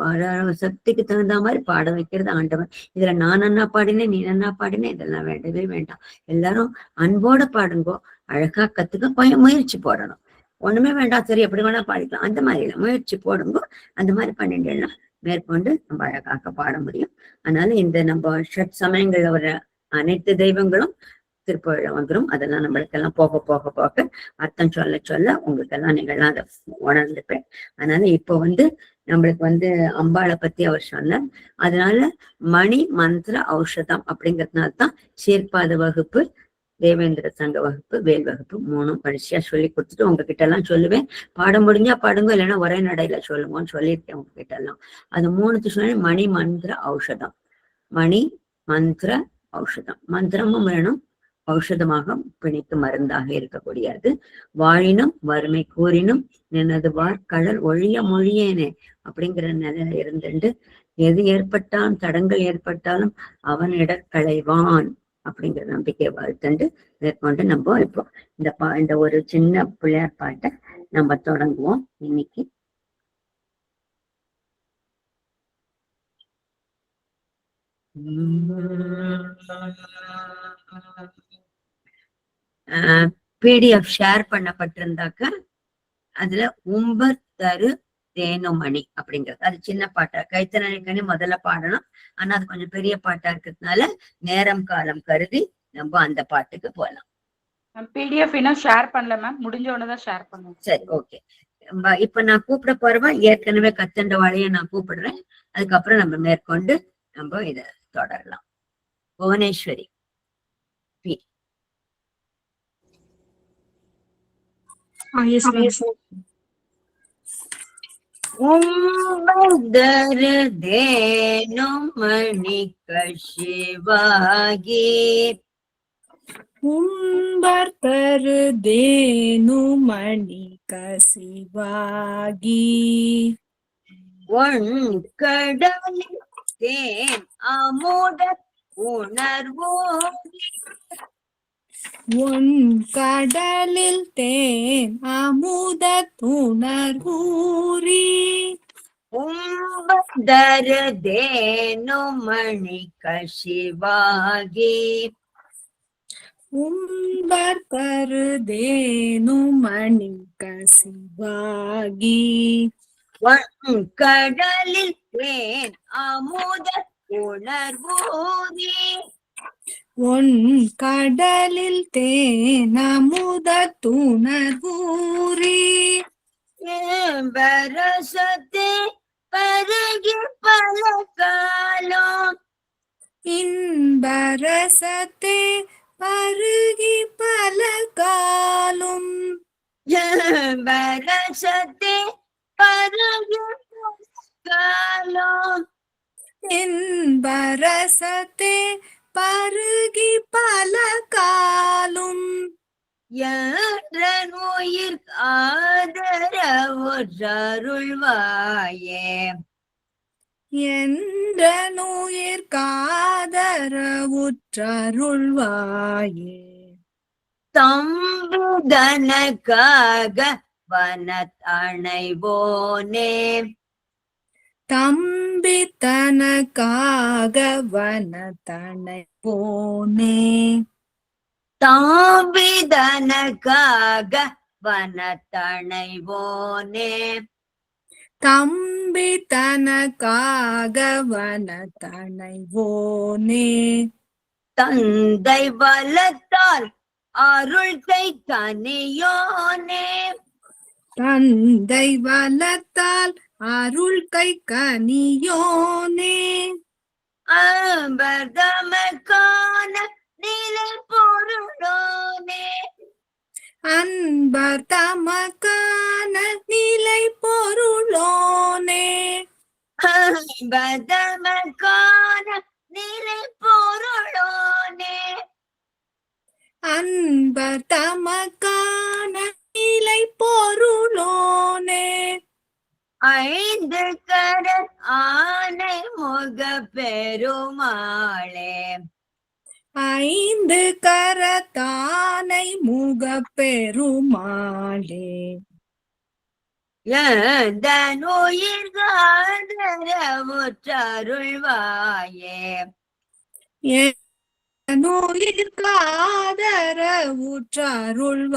S6: சக்திக்கு தகுந்த மாதிரி பாட வைக்கிறது ஆண்டவன். இதுல நான் நன்னா பாடினேன், நீ நன்னா பாடினேன், இதெல்லாம் வேண்டவே வேண்டாம். எல்லாரும் அன்போட பாடுங்கோ, அழகா கத்துக்க முயற்சி போடணும். ஒண்ணுமே வேண்டாம், சரி எப்படி வேணா பாடிக்கலாம், அந்த மாதிரி இல்லை, முயற்சி போடுங்கோ. அந்த மாதிரி பண்ணிட்டேன்னா மேற்கொண்டு நம்ம அழகாக பாட முடியும். அதனால இந்த நம்ம ஷட் சமயங்கள்ல வர அனைத்து தெய்வங்களும் திருப்பதில வந்துடும். அதெல்லாம் நம்மளுக்கெல்லாம் போக போக போக அர்த்தம் சொல்ல சொல்ல உங்களுக்கெல்லாம் நீங்கள்லாம் அதை உணர்ந்துப்பேன். அதனால இப்போ நம்மளுக்கு அம்பாளை பத்தி அவர் சொன்னார். அதனால மணி மந்திர ஔஷதம் அப்படிங்கிறதுனால்தான் சீர்பாத வகுப்பு, தேவேந்திர சங்க வகுப்பு, வேல் வகுப்பு 3 வரிசையா சொல்லி கொடுத்துட்டு உங்ககிட்ட எல்லாம் சொல்லுவேன். பாட முடிஞ்சா பாடுங்க, இல்லைன்னா ஒரே நடையில சொல்லுங்கன்னு சொல்லியிருக்கேன் உங்ககிட்ட எல்லாம். அது 3 சொன்னேன். மணி மந்திர ஔஷதம், மணி மந்திர ஔஷதம். மந்திரமும் வேணும், ஔஷதமாக பிணிக்கு மருந்தாக இருக்கக்கூடியது. வாழினும் வறுமை கூறினும் நினது வார்கடல் ஒழிய மொழியேனே அப்படிங்கிற நிலையில இருந்துட்டு எது ஏற்பட்டாலும் தடங்கள் ஏற்பட்டாலும் அவன் இடக்களைவான் அப்படிங்கிற நம்பிக்கையை வாழ்த்துண்டு மேற்கொண்டு நம்ம இப்போ இந்த ஒரு சின்ன பிள்ளையார் பாட்டை நம்ம தொடங்குவோம் இன்னைக்கு. பிடிஎஃப் ஷேர் பண்ணப்பட்டிருந்தாக்க அதுல உம்பர் தரு தேனுமணி அப்படிங்கிறது அது சின்ன பாட்டா, கைத்தனி முதல்ல பாடணும். ஆனா அது கொஞ்சம் பெரிய பாட்டா இருக்கிறதுனால நேரம் காலம் கருதி நம்ம அந்த பாட்டுக்கு போகலாம்.
S7: பிடிஎஃப் இன்னும் ஷேர் பண்ணல மேம், முடிஞ்ச உடனே ஷேர் பண்ணுவோம்.
S6: சரி, ஓகே. இப்ப நான் கூப்பிட போறவா ஏற்கனவே கத்தண்ட வாழைய நான் கூப்பிடுறேன். அதுக்கப்புறம் நம்ம மேற்கொண்டு நம்ம இத தொடரலாம். புவனேஸ்வரி பி. உம்பர் தேனுமணி கசிவாகி,
S3: உம்பர் தரு தேனுமணி கசிவாகி,
S6: ஒன் கடலில் தேன் அமுத உணர்வோகி,
S3: உன் கடலில் தேன் அமுத துணர்வூரி,
S6: உம்பர் தேனுமணி கசிவாகி,
S3: உம்பர் தரு தேனுமணி கசிவாகி,
S6: ஒன் கடலில் தேன் அமுத உணர்வூரி,
S3: உன் கடலில் தேன் அமுத துணர்வூரி,
S6: வரசத்தே பருகி பல காலம்,
S3: இன்பரசத்தே பருகி பல காலம்,
S6: வரசத்தே பருகி காலம்,
S3: இன்பரசத்தே பருகி பல காலம்,
S6: என்ற உயிர் ஆதரவுற்றருள்வாயே,
S3: என்ற நுயிர் காதரவுற்றருள்வாயே,
S6: தம்புதனக்காக வனத்தணைவோனே,
S3: தம்பி தனக்காக வனத்தணைவோனே,
S6: தாம்பிதனக்காக வனத்தணைவோனே,
S3: தம்பி தனக்காக வனத்தணைவோனே,
S6: தந்தை வலத்தால் அருள் கை கனியோனே,
S3: தந்தை வலத்தால் அருள் கை கனியோனே,
S6: அம்பர்தமக்கான நிலை பொருளோனே,
S3: அன்பர் தமக்கான நிலை பொருளோனே,
S6: அம்பர்தமக்கான நிலை பொருளோனே,
S3: அன்பர் தமக்கான நிலை பொருளோனே,
S6: ஐந்து கரத் ஆனை முக பெருமாளே,
S3: ஐந்து கரத்தானை முக பெருமாளே,
S6: உற்றருள்வாயே.
S3: ஊற்றாருள்வாயே.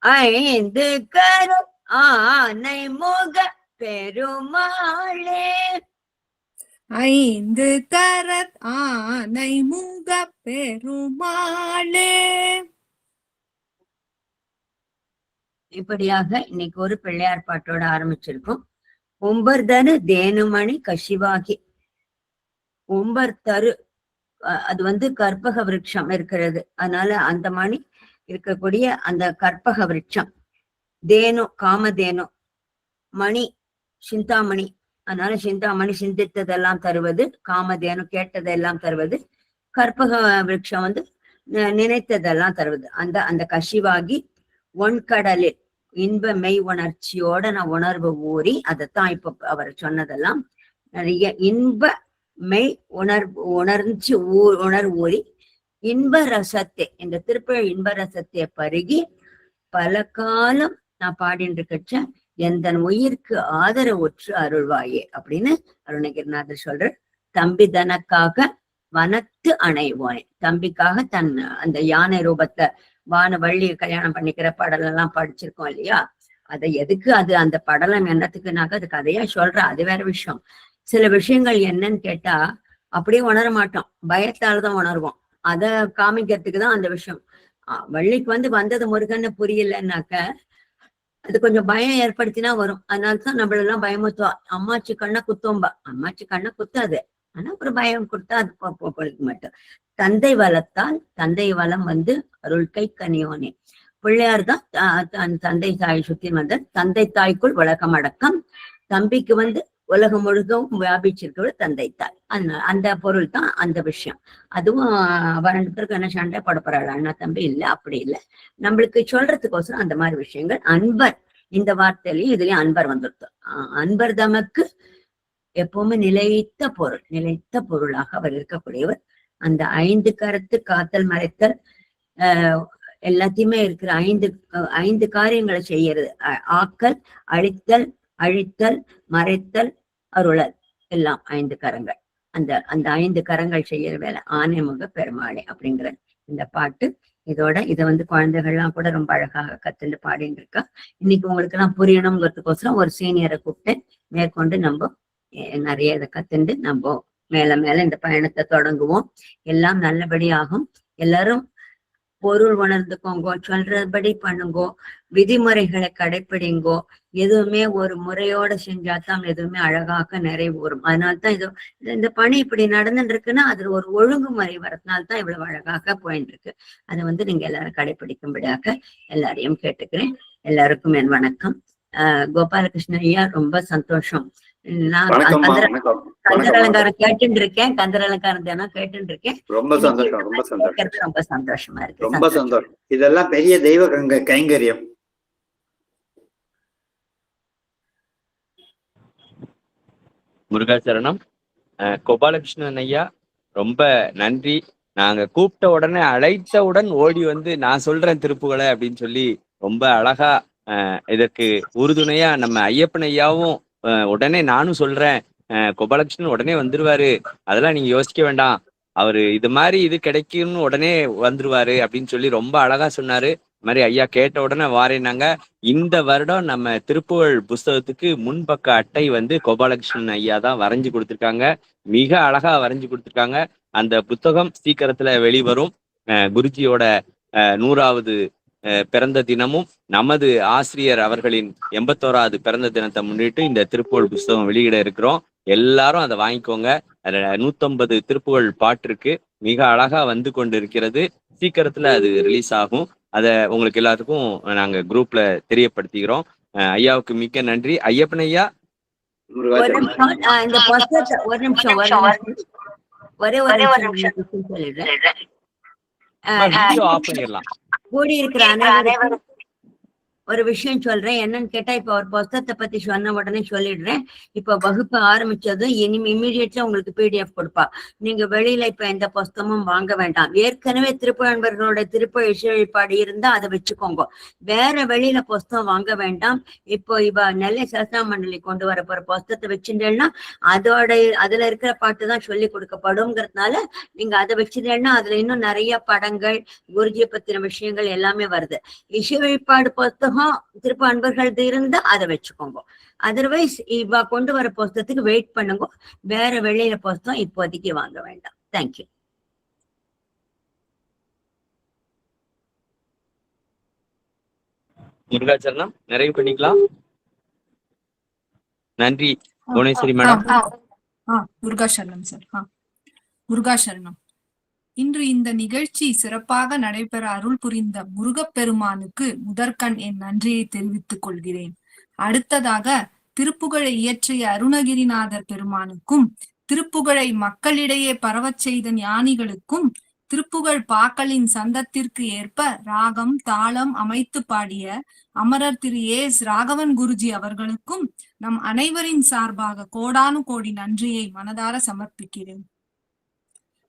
S6: ஐந்து கரு ஆனை முக பெருமாளே.
S3: ஐந்து கரத் ஆனை முக பெருமாளே.
S6: இப்படியாக இன்னைக்கு ஒரு பிள்ளையார் பாட்டோட ஆரம்பிச்சிருக்கோம். ஒம்பர்தரு தேனுமணி கசிவாகி. ஒம்பர்தரு அது கற்பக விருட்சம் இருக்கிறது. அதனால அந்த மணி இருக்கக்கூடிய அந்த கற்பக விருட்சம். தேனு காமதேனு, மணி சிந்தாமணி. அதனால சிந்தாமணி சிந்தித்ததெல்லாம் தருவது, காமதேனு கேட்டதெல்லாம் தருவது, கற்பக விருட்சம் நினைத்ததெல்லாம் தருவது. அந்த கசிவாகி ஒன்கடலில் இன்ப மெய் உணர்ச்சியோட நான் உணர்வு ஊறி, அதைத்தான் இப்ப அவர் சொன்னதெல்லாம் நிறைய இன்ப மெய் உணர்ச்சி ஊறி இன்ப ரசத்தை, இந்த திருப்பழி இன்ப ரசத்தை பருகி பல காலம் நான் பாடிட்டு இருக்கச்ச எந்த உயிருக்கு ஆதரவுற்று அருள்வாயே அப்படின்னு அருணகிரிநாதர் சொல்ற. தம்பி தனக்காக வனத்து அணைவோனே. தம்பிக்காக தன் அந்த யானை ரூபத்தை வள்ளியை கல்யாணம் பண்ணிக்கிற படலம் எல்லாம் படிச்சிருக்கோம் இல்லையா? அதை எதுக்கு அந்த படலம் என்னத்துக்குனாக்க அது கதையா சொல்ற, அது வேற விஷயம். சில விஷயங்கள் என்னன்னு கேட்டா அப்படியே உணர மாட்டோம், பயத்தாலதான் உணர்வோம். அதை காமிக்கிறதுக்கு தான் அந்த விஷயம். வள்ளிக்கு வந்தது முருகன்னு புரியலன்னாக்க அது கொஞ்சம் பயம் ஏற்படுத்தினா வரும். அதனாலதான் நம்மளெல்லாம் பயமுத்துவா. அம்மாச்சி கண்ணை குத்தோம்பா, அம்மாச்சி கண்ணை குத்தாது, ஆனா ஒரு பயம் கொடுத்தா அது பொழுது மட்டும். தந்தை வளத்தால் தந்தை வளம் அருள் கை கனியோனே. பிள்ளையார் தான் தந்தை தாய் சுத்தி தந்தை தாய்க்குள் உலகம் அடக்கம். தம்பிக்கு உலகம் முழுக்கவும் வியாபிச்சிருக்கிற தந்தை தாய். அந்த பொருள் தான் அந்த விஷயம். அதுவும் அவ ரெண்டு பேருக்கு என்ன சண்டை படப்படுறாள், அண்ணா தம்பி இல்லை, அப்படி இல்லை. நம்மளுக்கு சொல்றதுக்கோசரம் அந்த மாதிரி விஷயங்கள். அன்பர், இந்த வார்த்தையிலையும் இதுலயும் அன்பர் வந்துருது. அன்பர் தமக்கு எப்பவுமே நிலைத்த பொருளாக அவர் இருக்கக்கூடியவர். அந்த 5 கருத்து காத்தல் மறைத்தல் எல்லாத்தையுமே இருக்கிற 5 காரியங்களை செய்யறது. ஆக்கல், அழித்தல், அழித்தல், மறைத்தல், அருளல், எல்லாம் 5 கரங்கள். அந்த 5 கரங்கள் செய்யற வேலை ஆனைமுக பெருமாளே அப்படிங்கிற இந்த பாட்டு. இதோட இதை குழந்தைகள்லாம் கூட ரொம்ப அழகாக கத்துட்டு பாடிட்டு இருக்கா. இன்னைக்கு உங்களுக்கு எல்லாம் புரியணுங்கிறதுக்கோசரம் ஒரு சீனியரை கூப்பிட்டு மேற்கொண்டு நம்ம நிறைய இதை கத்துண்டு நம்ம மேல இந்த பயணத்தை தொடங்குவோம். எல்லாம் நல்லபடியாகும். எல்லாரும் பொருள் உணர்ந்துக்கோங்கோ, சொல்றபடி பண்ணுங்கோ, விதிமுறைகளை கடைப்பிடிங்கோ. எதுவுமே ஒரு முறையோட செஞ்சாதான் எதுவுமே அழகாக நிறைவேறும். அதனால்தான் இந்த பணி இப்படி நடந்துட்டு இருக்குன்னா அது ஒரு ஒழுங்குமுறை வரதுனால்தான் இவ்வளவு அழகாக போயிட்டு இருக்கு. அதை நீங்க எல்லாரும் கடைப்பிடிக்கும்படியாக எல்லாரையும் கேட்டுக்கிறேன். எல்லாருக்கும் என் வணக்கம். கோபாலகிருஷ்ணன் ஐயா, ரொம்ப சந்தோஷம். நான் கந்தர் அலங்காரம் கேட்டு இருக்கேன், கந்தர் அலங்காரம் தினம் கேட்டு இருக்கேன்.
S2: ரொம்ப சந்தோஷம், ரொம்ப சந்தோஷம்,
S6: ரொம்ப சந்தோஷமா இருக்கு,
S2: ரொம்ப சந்தோஷம். இதெல்லாம் பெரிய தெய்வ கைங்கரியம்.
S4: முருகாசரணம். கோபாலகிருஷ்ணன் ஐயா, ரொம்ப நன்றி. நாங்க கூப்பிட்ட உடனே அழைத்தவுடன் ஓடி நான் சொல்றேன் திருப்புகளை அப்படின்னு சொல்லி ரொம்ப அழகா இதற்கு உறுதுணையா நம்ம ஐயப்பன் ஐயாவும் உடனே நானும் சொல்றேன், கோபாலகிருஷ்ணன் உடனே வந்துருவாரு, அதெல்லாம் நீங்க யோசிக்க வேண்டாம், அவரு இது மாதிரி இது கிடைக்கும்னு உடனே வந்துருவாரு அப்படின்னு சொல்லி ரொம்ப அழகா சொன்னாரு. இது மாதிரி ஐயா கேட்ட உடனே வாரேனாங்க. இந்த வருடம் நம்ம திருப்புகழ் புஸ்தகத்துக்கு முன்பக்க அட்டை கோபாலகிருஷ்ணன் ஐயா தான் வரைஞ்சு கொடுத்துருக்காங்க. மிக அழகா வரைஞ்சு கொடுத்துருக்காங்க. அந்த புத்தகம் சீக்கிரத்துல வெளிவரும். குருஜியோட 100வது பிறந்த தினமும் நமது ஆசிரியர் அவர்களின் 81வது பிறந்த தினத்தை முன்னிட்டு இந்த திருப்புகழ் புஸ்தகம் வெளியிட இருக்கிறோம். எல்லாரும் அதை வாங்கிக்கோங்க. அதுல 150 திருப்புகழ் பாட்டு இருக்கு. மிக அழகா கொண்டு இருக்கிறது. சீக்கிரத்துல அது ரிலீஸ் ஆகும். அதை உங்களுக்கு எல்லாத்துக்கும் நாங்க குரூப்ல தெரியப்படுத்திக்கிறோம். ஐயாவுக்கு மிக்க நன்றி. ஐயப்பன் ஐயா,
S6: ஒரு நிமிஷம்
S4: ஆஃப் பண்ணிடலாம்.
S6: கூடி இருக்கிற அனைவருக்கும் ஒரு விஷயம் சொல்றேன். என்னன்னு கேட்டா, இப்ப ஒரு புஸ்தகத்தை பத்தி சொன்ன உடனே சொல்லிடுறேன். இப்ப வகுப்பு ஆரம்பிச்சதும் இமீடியட்லா உங்களுக்கு பிடிஎஃப் கொடுப்பா. நீங்க வெளியில இப்ப எந்த புஸ்தகமும் வாங்க வேண்டாம். ஏற்கனவே திருப்பழன்பர்களோட திருப்ப இசைப்பாடு இருந்தா அதை வச்சுக்கோங்க. வேற வெளியில புஸ்தகம் வாங்க வேண்டாம். இப்போ இவ நெல்லை சரஸ்வதி மண்டலி கொண்டு வர போற புஸ்தகத்தை வச்சுட்டேன்னா அதுல இருக்கிற பாட்டு தான் சொல்லி கொடுக்கப்படும்ங்கிறதுனால நீங்க அதை வச்சிருந்தேன்னா அதுல இன்னும் நிறைய படங்கள், குருஜியை பத்தின விஷயங்கள் எல்லாமே வருது. இசை வழிபாடு புஸ்தகம் திருப்ப அன்பர்கள் இருந்தா அதை வச்சுக்கோங்க. அதர்வைஸ் இவ கொண்டு வர புஸ்தகத்துக்கு வெயிட் பண்ணுங்க. வேற வெளியில புஸ்தகம் இப்போதைக்கு வாங்க வேண்டாம். தேங்க்யூ.
S4: முருகாச்சரணம் நிறைவு பண்ணிக்கலாம். நன்றி புவனேஸ்வரி மேடம்.
S3: முருகாசரணம் சார். முருகாசரணம். இன்று இந்த நிகழ்ச்சி சிறப்பாக நடைபெற அருள் புரிந்த முருகப்பெருமானுக்கு முதற்கண் என் நன்றியை தெரிவித்துக் கொள்கிறேன். அடுத்ததாக திருப்புகழை இயற்றிய அருணகிரிநாதர் பெருமானுக்கும், திருப்புகழை மக்களிடையே பரவச் செய்த ஞானிகளுக்கும், திருப்புகழ் பாக்களின் சந்தத்திற்கு ஏற்ப ராகம் தாளம் அமைத்து பாடிய அமரர் திரு எஸ் ராகவன் குருஜி அவர்களுக்கும் நம் அனைவரின் சார்பாக கோடானு கோடி நன்றியை மனதார சமர்ப்பிக்கிறேன்.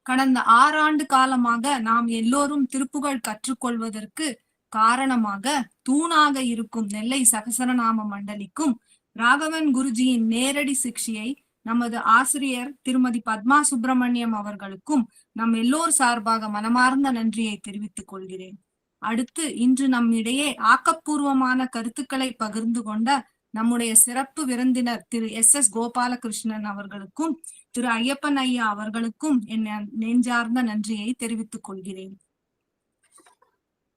S3: கடந்த 6 ஆண்டு காலமாக நாம் எல்லோரும் திருப்புகழ் கற்றுக்கொள்வதற்கு காரணமாக தூணாக இருக்கும் நெல்லை சகசரநாம மண்டலிக்கும் ராகவன் குருஜியின் நேரடி சிக்ஷையை நமது ஆசிரியர் திருமதி பத்மா சுப்பிரமணியம் அவர்களுக்கும் நம் எல்லோர் சார்பாக மனமார்ந்த நன்றியை தெரிவித்துக் கொள்கிறேன். அடுத்து இன்று நம்மிடையே ஆக்கப்பூர்வமான கருத்துக்களை பகிர்ந்து கொண்ட நம்முடைய சிறப்பு விருந்தினர் திரு எஸ் கோபாலகிருஷ்ணன் அவர்களுக்கும் திரு ஐயப்பன் ஐயா அவர்களுக்கும் என் நெஞ்சார்ந்த நன்றியை தெரிவித்துக் கொள்கிறேன்.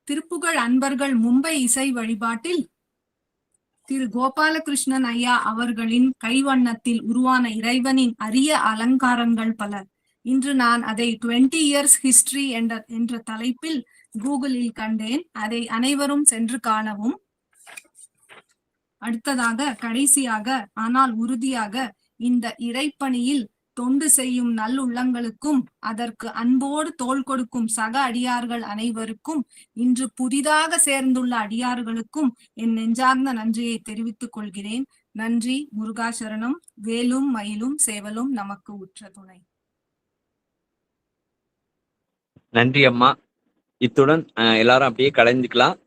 S3: திருப்புகழ் அன்பர்கள் மும்பை இசை வழிபாட்டில் திரு கோபாலகிருஷ்ணன் ஐயா அவர்களின் கைவண்ணத்தில் உருவான இறைவனின் அரிய அலங்காரங்கள் பல. இன்று நான் அதை 20 இயர்ஸ் ஹிஸ்டரி என்ற தலைப்பில் கூகுளில் கண்டேன். அதை அனைவரும் சென்று காணவும். அடுத்ததாக கடைசியாக ஆனால் உறுதியாக இந்த இறைப்பணியில் தொண்டு செய்யும் நல்லுள்ளங்களுக்கும் அதற்கு அன்போடு தோள் கொடுக்கும் சக அடியார்கள் அனைவருக்கும், இன்று புதிதாக சேர்ந்துள்ள அடியார்களுக்கும் என் நெஞ்சார்ந்த நன்றியை தெரிவித்துக் கொள்கிறேன். நன்றி. முருகாசரணம். வேலும் மயிலும் சேவலும் நமக்கு உற்ற துணை.
S4: நன்றி அம்மா. இத்துடன் எல்லாரும் அப்படியே கலைஞ்சுக்கலாம்.